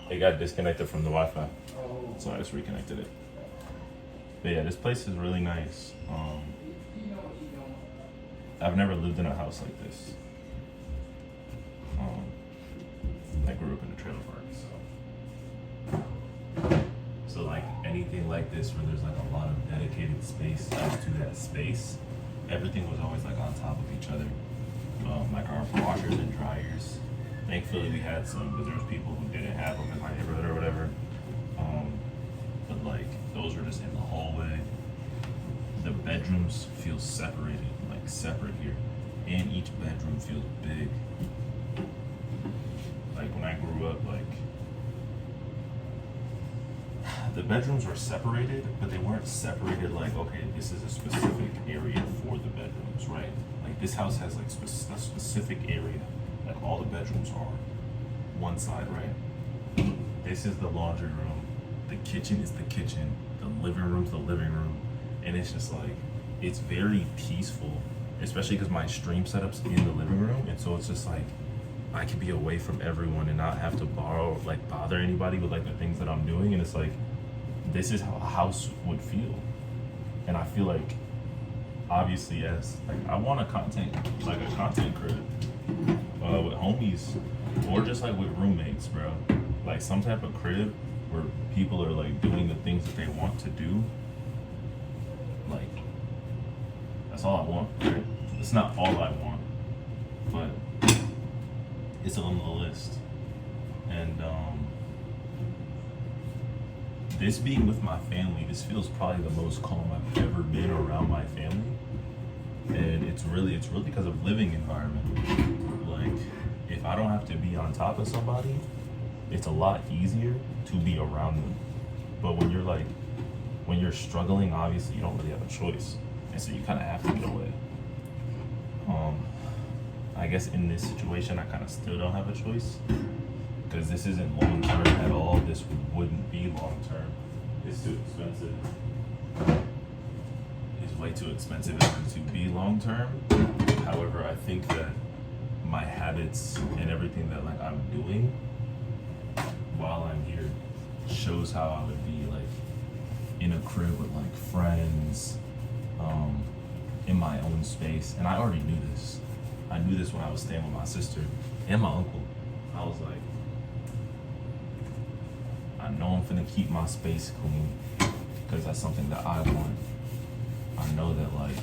man. It got disconnected from the Wi-Fi, Oh. so I just reconnected it. But yeah, this place is really nice. You know what you doing. I've never lived in a house like this. I grew up in a trailer park, so like anything like this where there's like a lot of dedicated space to that space, everything was always like on top of each other. Like our washers and dryers. Thankfully we had some, but there was people who didn't have them in my neighborhood or whatever. But like those were just in the hallway. The bedrooms feel separated, like separate here, and each bedroom feels big. Like when I grew up, like the bedrooms were separated, but they weren't separated like, okay, this is a specific area for the bedrooms, right? Like this house has like a specific area that all the bedrooms are one side, right? This is the laundry room, the kitchen is the kitchen, the living room's the living room, and it's just like, it's very peaceful, especially because my stream setup's in the living room, and so it's just like, I can be away from everyone and not have to bother anybody with like the things that I'm doing, and it's like, this is how a house would feel. And I feel like, obviously, as like I want a content crib with homies, or just like with roommates, bro. Like some type of crib where people are like doing the things that they want to do. Like that's all I want, right? It's not all I want, but it's on the list. And this being with my family, this feels probably the most calm I've ever been around my family. And it's really because of living environment. Like, if I don't have to be on top of somebody, it's a lot easier to be around them. But when you're struggling, obviously you don't really have a choice. And so you kind of have to get away. I guess in this situation, I kind of still don't have a choice. Because this isn't long term at all. This wouldn't be long term. It's too expensive. It's way too expensive to be long term. However, I think that my habits and everything that like I'm doing while I'm here shows how I would be like in a crib with like friends, in my own space. And I already knew this. I knew this when I was staying with my sister and my uncle. I was like, I know I'm finna keep my space clean because that's something that I want. I know that like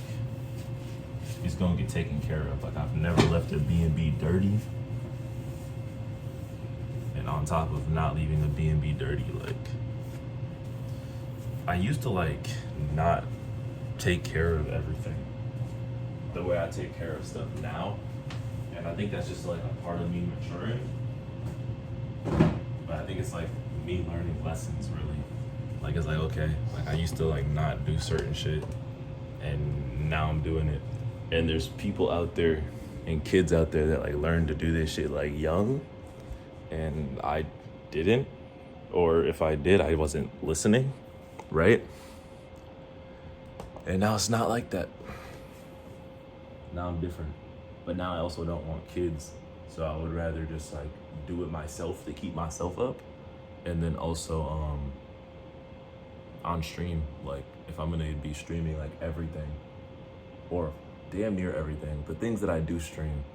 it's gonna get taken care of. Like I've never left a B&B dirty. And on top of not leaving a B&B dirty, like I used to like not take care of everything the way I take care of stuff now. And I think that's just like a part of me maturing. But I think it's like me learning lessons really. Like it's like, okay, like I used to like not do certain shit and now I'm doing it. And there's people out there and kids out there that like learned to do this shit like young and I didn't. Or if I did, I wasn't listening, right? And now it's not like that. Now I'm different. But now I also don't want kids. So I would rather just like do it myself to keep myself up. And then also on stream, like if I'm gonna be streaming like everything or damn near everything, the things that I do stream,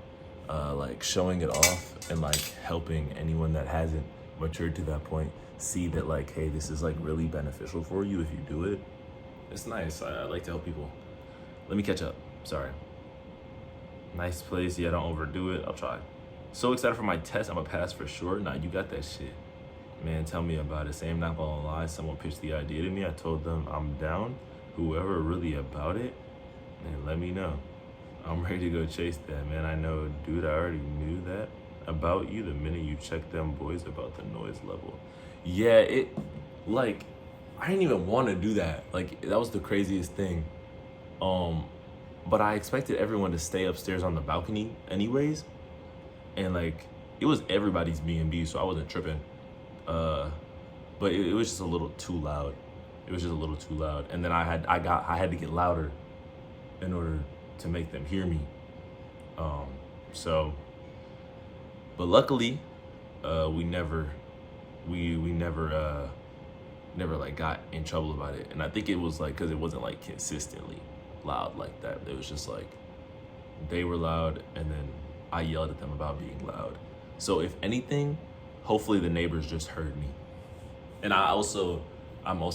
like showing it off and like helping anyone that hasn't matured to that point see that like, hey, this is like really beneficial for you if you do it. It's nice. I like to help people. Let me catch up. Sorry. Nice place. Yeah, don't overdo it. I'll try. So excited for my test. I'm a pass for sure. Nah, you got that shit. Man, tell me about it. Say I'm not gonna lie. Someone pitched the idea to me. I told them I'm down. Whoever really about it, man, let me know. I'm ready to go chase that, man. I know, dude, I already knew that about you the minute you checked them boys about the noise level. Yeah, it, like, I didn't even want to do that. Like, that was the craziest thing. But I expected everyone to stay upstairs on the balcony anyways. And, like, it was everybody's B&B, so I wasn't tripping. But it was just a little too loud. It was just a little too loud. And then I had to get louder in order to make them hear me. But luckily, we never like got in trouble about it. And I think it was like, cause it wasn't like consistently loud like that. It was just like, they were loud and then I yelled at them about being loud. So if anything, hopefully the neighbors just heard me. And I'm also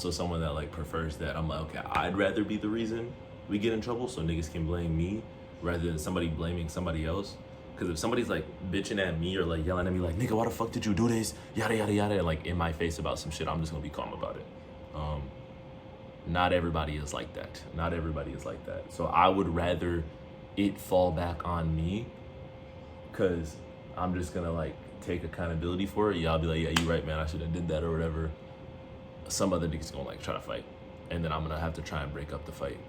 someone that like prefers that. I'm like, okay, I'd rather be the reason we get in trouble so niggas can blame me rather than somebody blaming somebody else. Because if somebody's like bitching at me or like yelling at me like, nigga, why the fuck did you do this? Yada, yada, yada, like in my face about some shit, I'm just gonna be calm about it. Not everybody is like that. Not everybody is like that. So I would rather it fall back on me because I'm just gonna like take accountability for it. Yeah, I'll be like, yeah, you're right, man, I should have did that or whatever. Some other niggas gonna like try to fight. And then I'm gonna have to try and break up the fight.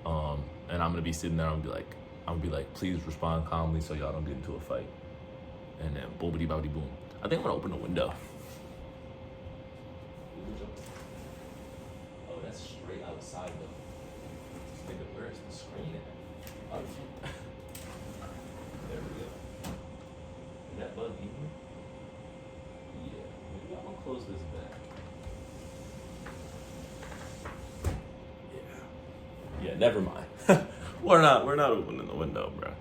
And I'm gonna be sitting there and be like, please respond calmly so y'all don't get into a fight. And then boobity bobbity boom. I think I'm gonna open the window. Oh, that's straight outside though. Nigga, where's the screen at? Oh, there we go. Is that bug in here? Yeah. Maybe I'm gonna close this back. Yeah, never mind. We're not opening the window, bro.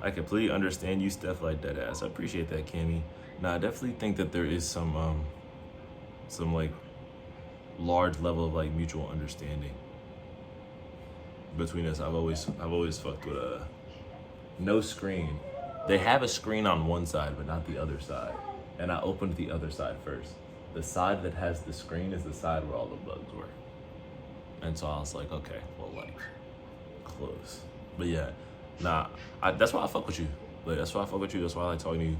I completely understand you, Steph, like that ass. I appreciate that, Cammy. Nah, I definitely think that there is some like large level of like mutual understanding between us. I've always fucked with no screen. They have a screen on one side, but not the other side. And I opened the other side first. The side that has the screen is the side where all the bugs were. And so I was like, okay, well, like, close. But yeah, nah, that's why I fuck with you. Like, that's why I fuck with you. That's why I like talking to you.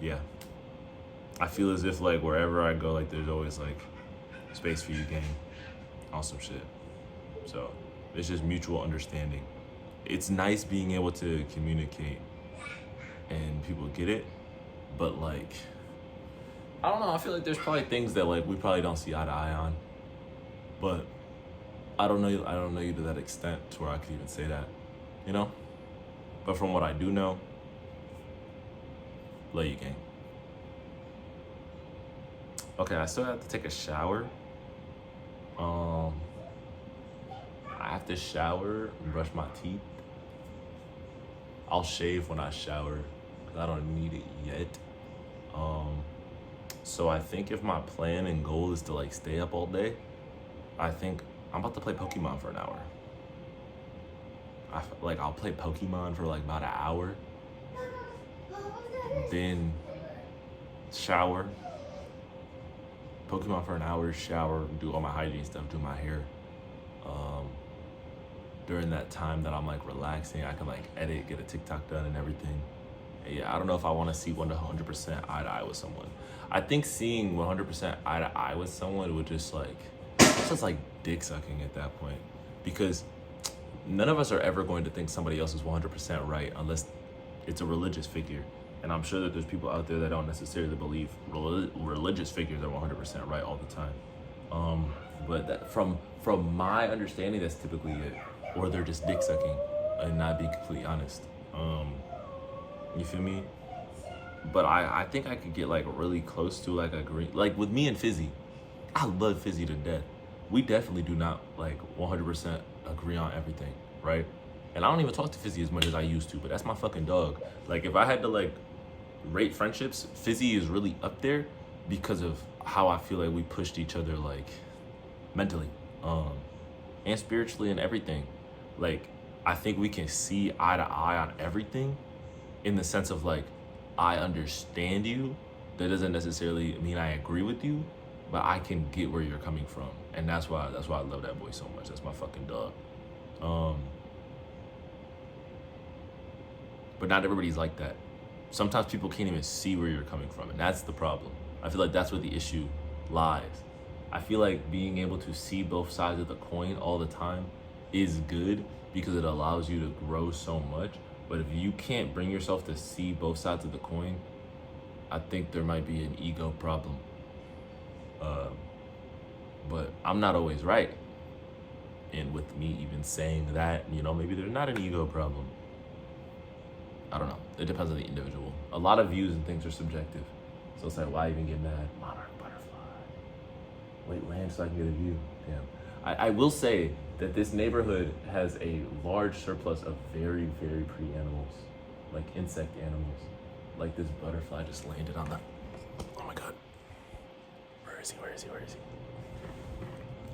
Yeah. I feel as if, like, wherever I go, like, there's always, like, space for you, gang. Awesome shit. So, it's just mutual understanding. It's nice being able to communicate and people get it, but, like, I don't know, I feel like there's probably things that like we probably don't see eye to eye on. But I don't know you to that extent to where I could even say that, you know? But from what I do know, love you, gang. Okay, I still have to take a shower. I have to shower and brush my teeth. I'll shave when I shower because I don't need it yet. So I think if my plan and goal is to like stay up all day, I think I'm about to play Pokemon for an hour. I'll play Pokemon for like about an hour, then shower, Pokemon for an hour, shower, do all my hygiene stuff, do my hair. During that time that I'm like relaxing, I can like edit, get a TikTok done and everything. And yeah, I don't know if I want to see 100% eye to eye with someone. I think seeing 100% eye to eye with someone would just like, it's just like dick sucking at that point. Because none of us are ever going to think somebody else is 100% right unless it's a religious figure. And I'm sure that there's people out there that don't necessarily believe religious figures are 100% right all the time. But that from my understanding, that's typically it. Or they're just dick sucking and not being completely honest. You feel me? But I think I could get like really close to like agree. Like with me and Fizzy, I love Fizzy to death. We definitely do not like 100% agree on everything, right? And I don't even talk to Fizzy as much as I used to, but that's my fucking dog. Like if I had to like rate friendships, Fizzy is really up there because of how I feel like we pushed each other like mentally, and spiritually and everything. Like I think we can see eye to eye on everything in the sense of like, I understand you. That doesn't necessarily mean I agree with you, but I can get where you're coming from. And that's why I love that boy so much. That's my fucking dog. But not everybody's like that. Sometimes people can't even see where you're coming from, and that's the problem. I feel like that's where the issue lies. I feel like being able to see both sides of the coin all the time is good because it allows you to grow so much. But if you can't bring yourself to see both sides of the coin, I think there might be an ego problem. But I'm not always right. And with me even saying that, you know, maybe there's not an ego problem. I don't know. It depends on the individual. A lot of views and things are subjective. So it's like, why even get mad? Monarch butterfly. Wait, land so I can get a view. Damn. I will say that this neighborhood has a large surplus of very, very pretty animals. Like insect animals. Like this butterfly just landed on the... Oh my God. Where is he? Where is he? Where is he?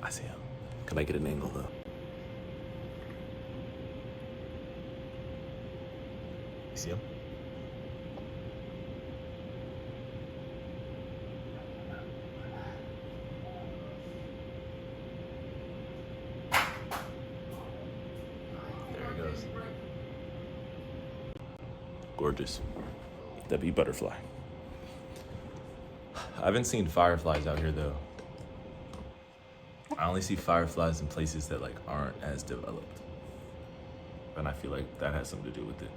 I see him. Can I get an angle though? You see him? There he goes. Gorgeous. That'd be butterfly. I haven't seen fireflies out here though. I only see fireflies in places that like aren't as developed. And I feel like that has something to do with it.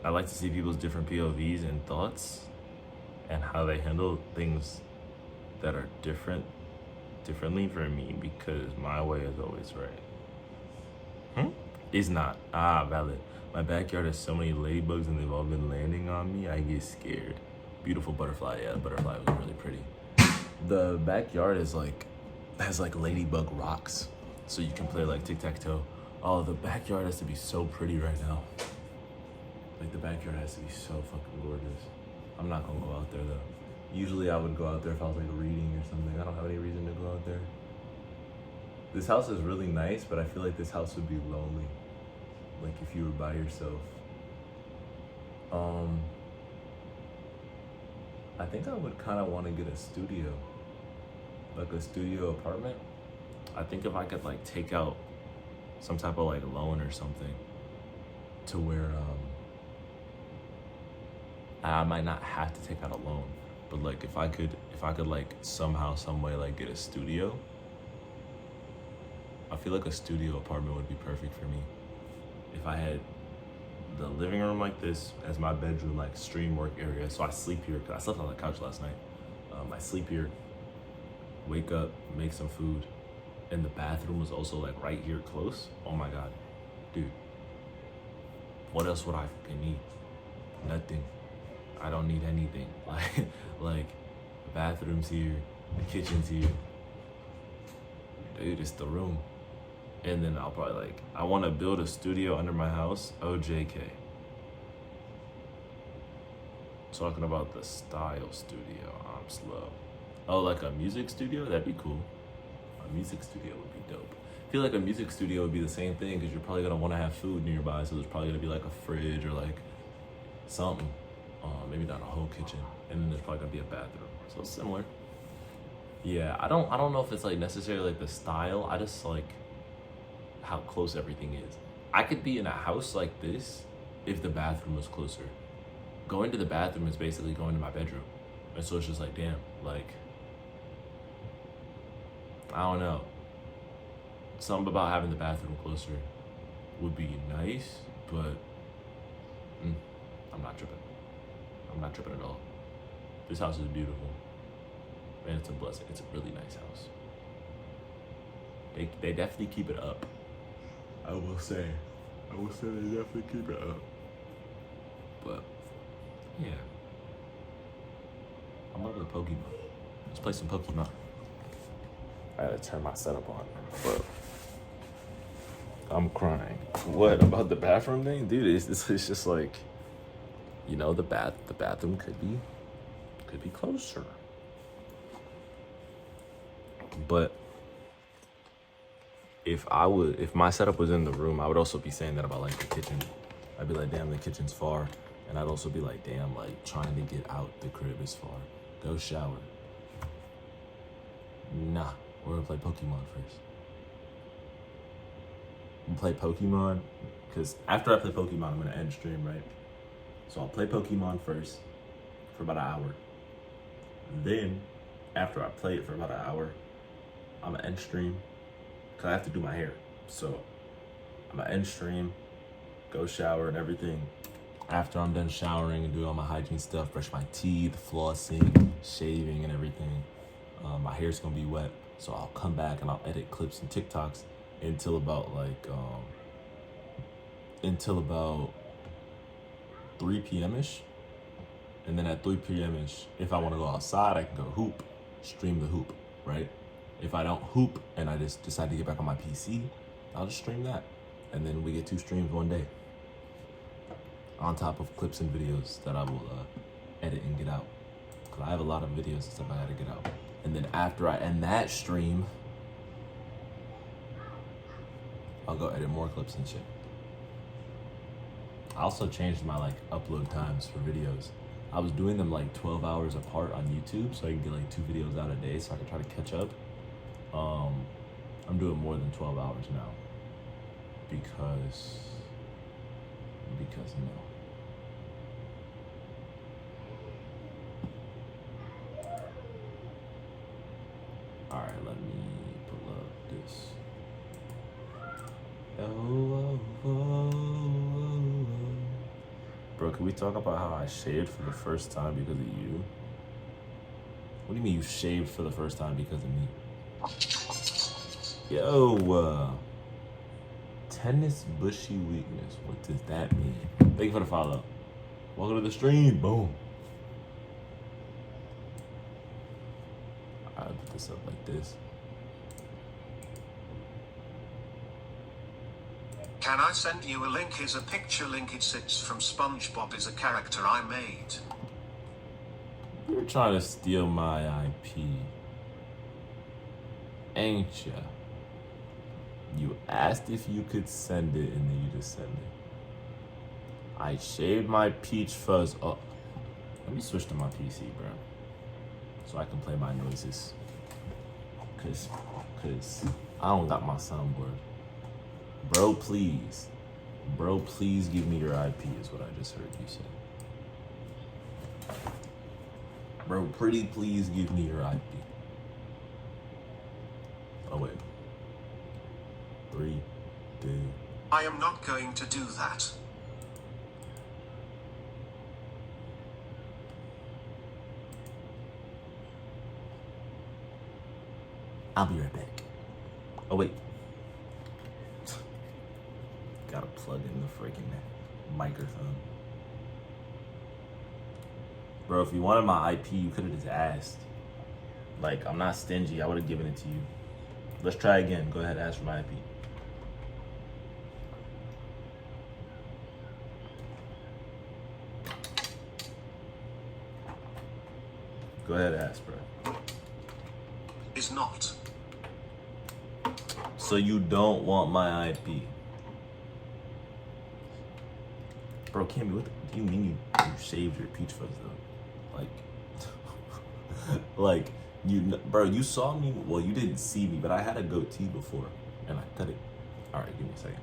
I like to see people's different POVs and thoughts and how they handle things that are differently for me, because my way is always right. It's not. Valid. My backyard has so many ladybugs and they've all been landing on me, I get scared. Beautiful butterfly. Yeah, the butterfly was really pretty. The backyard is like, has like ladybug rocks, so you can play like tic-tac-toe. Oh, the backyard has to be so pretty right now. Like the backyard has to be so fucking gorgeous. I'm not gonna go out there though. Usually I would go out there if I was like reading or something. I don't have any reason to go out there. This house is really nice, but I feel like this house would be lonely. Like if you were by yourself. I think I would kind of want to get a studio. Like a studio apartment. I think if I could like take out some type of like loan or something to where I might not have to take out a loan, but like if I could like somehow, some way like get a studio, I feel like a studio apartment would be perfect for me. If I had the living room like this as my bedroom, like stream work area, so I sleep here, because I slept on the couch last night. I sleep here, wake up, make some food, and the bathroom was also like right here close. Oh my God, dude. What else would I fucking need? Nothing. I don't need anything. Like the bathroom's here, the kitchen's here. Dude, it's the room. And then I'll probably like, I want to build a studio under my house. OJK. Talking about the style studio. I'm slow. Oh, like a music studio? That'd be cool. A music studio would be dope. I feel like a music studio would be the same thing, because you're probably gonna want to have food nearby, so there's probably gonna be like a fridge or like something. Maybe not a whole kitchen, and then there's probably gonna be a bathroom. So it's similar. Yeah, I don't know if it's like necessarily like the style. I just like how close everything is. I could be in a house like this if the bathroom was closer. Going to the bathroom is basically going to my bedroom. And so it's just like, damn, like, I don't know. Something about having the bathroom closer would be nice, but I'm not tripping. I'm not tripping at all. This house is beautiful. And it's a blessing. It's a really nice house. They definitely keep it up. I will say they definitely keep it up. But yeah. I'm over the Pokemon. Let's play some Pokemon. I gotta turn my setup on. But I'm crying. What about the bathroom thing? Dude, it's just like, you know, the bathroom could be closer. But if my setup was in the room, I would also be saying that about like the kitchen. I'd be like, damn, the kitchen's far. And I'd also be like, damn, like trying to get out the crib is far. Go shower. Nah, we're gonna play Pokemon first. We'll play Pokemon, because after I play Pokemon, I'm gonna end stream, right? So I'll play Pokemon first for about an hour. Then, after I play it for about an hour, I'm gonna end stream, because I have to do my hair. So I'm gonna end stream, go shower and everything. After I'm done showering and doing all my hygiene stuff, brush my teeth, flossing, shaving and everything, my hair's gonna be wet. So I'll come back and I'll edit clips and TikToks until about 3 p.m.-ish. And then at 3 p.m.-ish, if I wanna go outside, I can go hoop, stream the hoop, right? If I don't hoop and I just decide to get back on my PC, I'll just stream that. And then we get 2 streams one day, on top of clips and videos that I will edit and get out. Cause I have a lot of videos and stuff I gotta get out. And then after I end that stream, I'll go edit more clips and shit. I also changed my like upload times for videos. I was doing them like 12 hours apart on YouTube so I can get like 2 videos out a day so I can try to catch up. I'm doing more than 12 hours now because no. All right, let me pull up this. Bro, can we talk about how I shaved for the first time because of you? What do you mean you shaved for the first time because of me? Yo, tennis bushy weakness. What does that mean? Thank you for the follow. Welcome to the stream. Boom. I'll put this up like this. Can I send you a link? Here's a picture link. It sits from SpongeBob, is a character I made. You're trying to steal my IP. Ain't ya? You asked if you could send it and then you just send it. I shaved my peach fuzz up. Let me switch to my PC, bro. So I can play my noises. Cause I don't got my soundboard. Bro, please. Bro, please give me your IP is what I just heard you say. Bro, pretty please give me your IP. Oh wait. 3, 2. I am not going to do that. I'll be right back. Oh wait. Gotta plug in the freaking microphone. Bro, if you wanted my IP, you could have just asked. Like, I'm not stingy. I would have given it to you. Let's try again. Go ahead, ask for my IP. Go ahead, ask, bro. Is not. So you don't want my IP? Bro, Cammy, what do you mean you shaved your peach fuzz though? Like, Bro, you saw me. Well, you didn't see me, but I had a goatee before, and I cut it. All right, give me a second.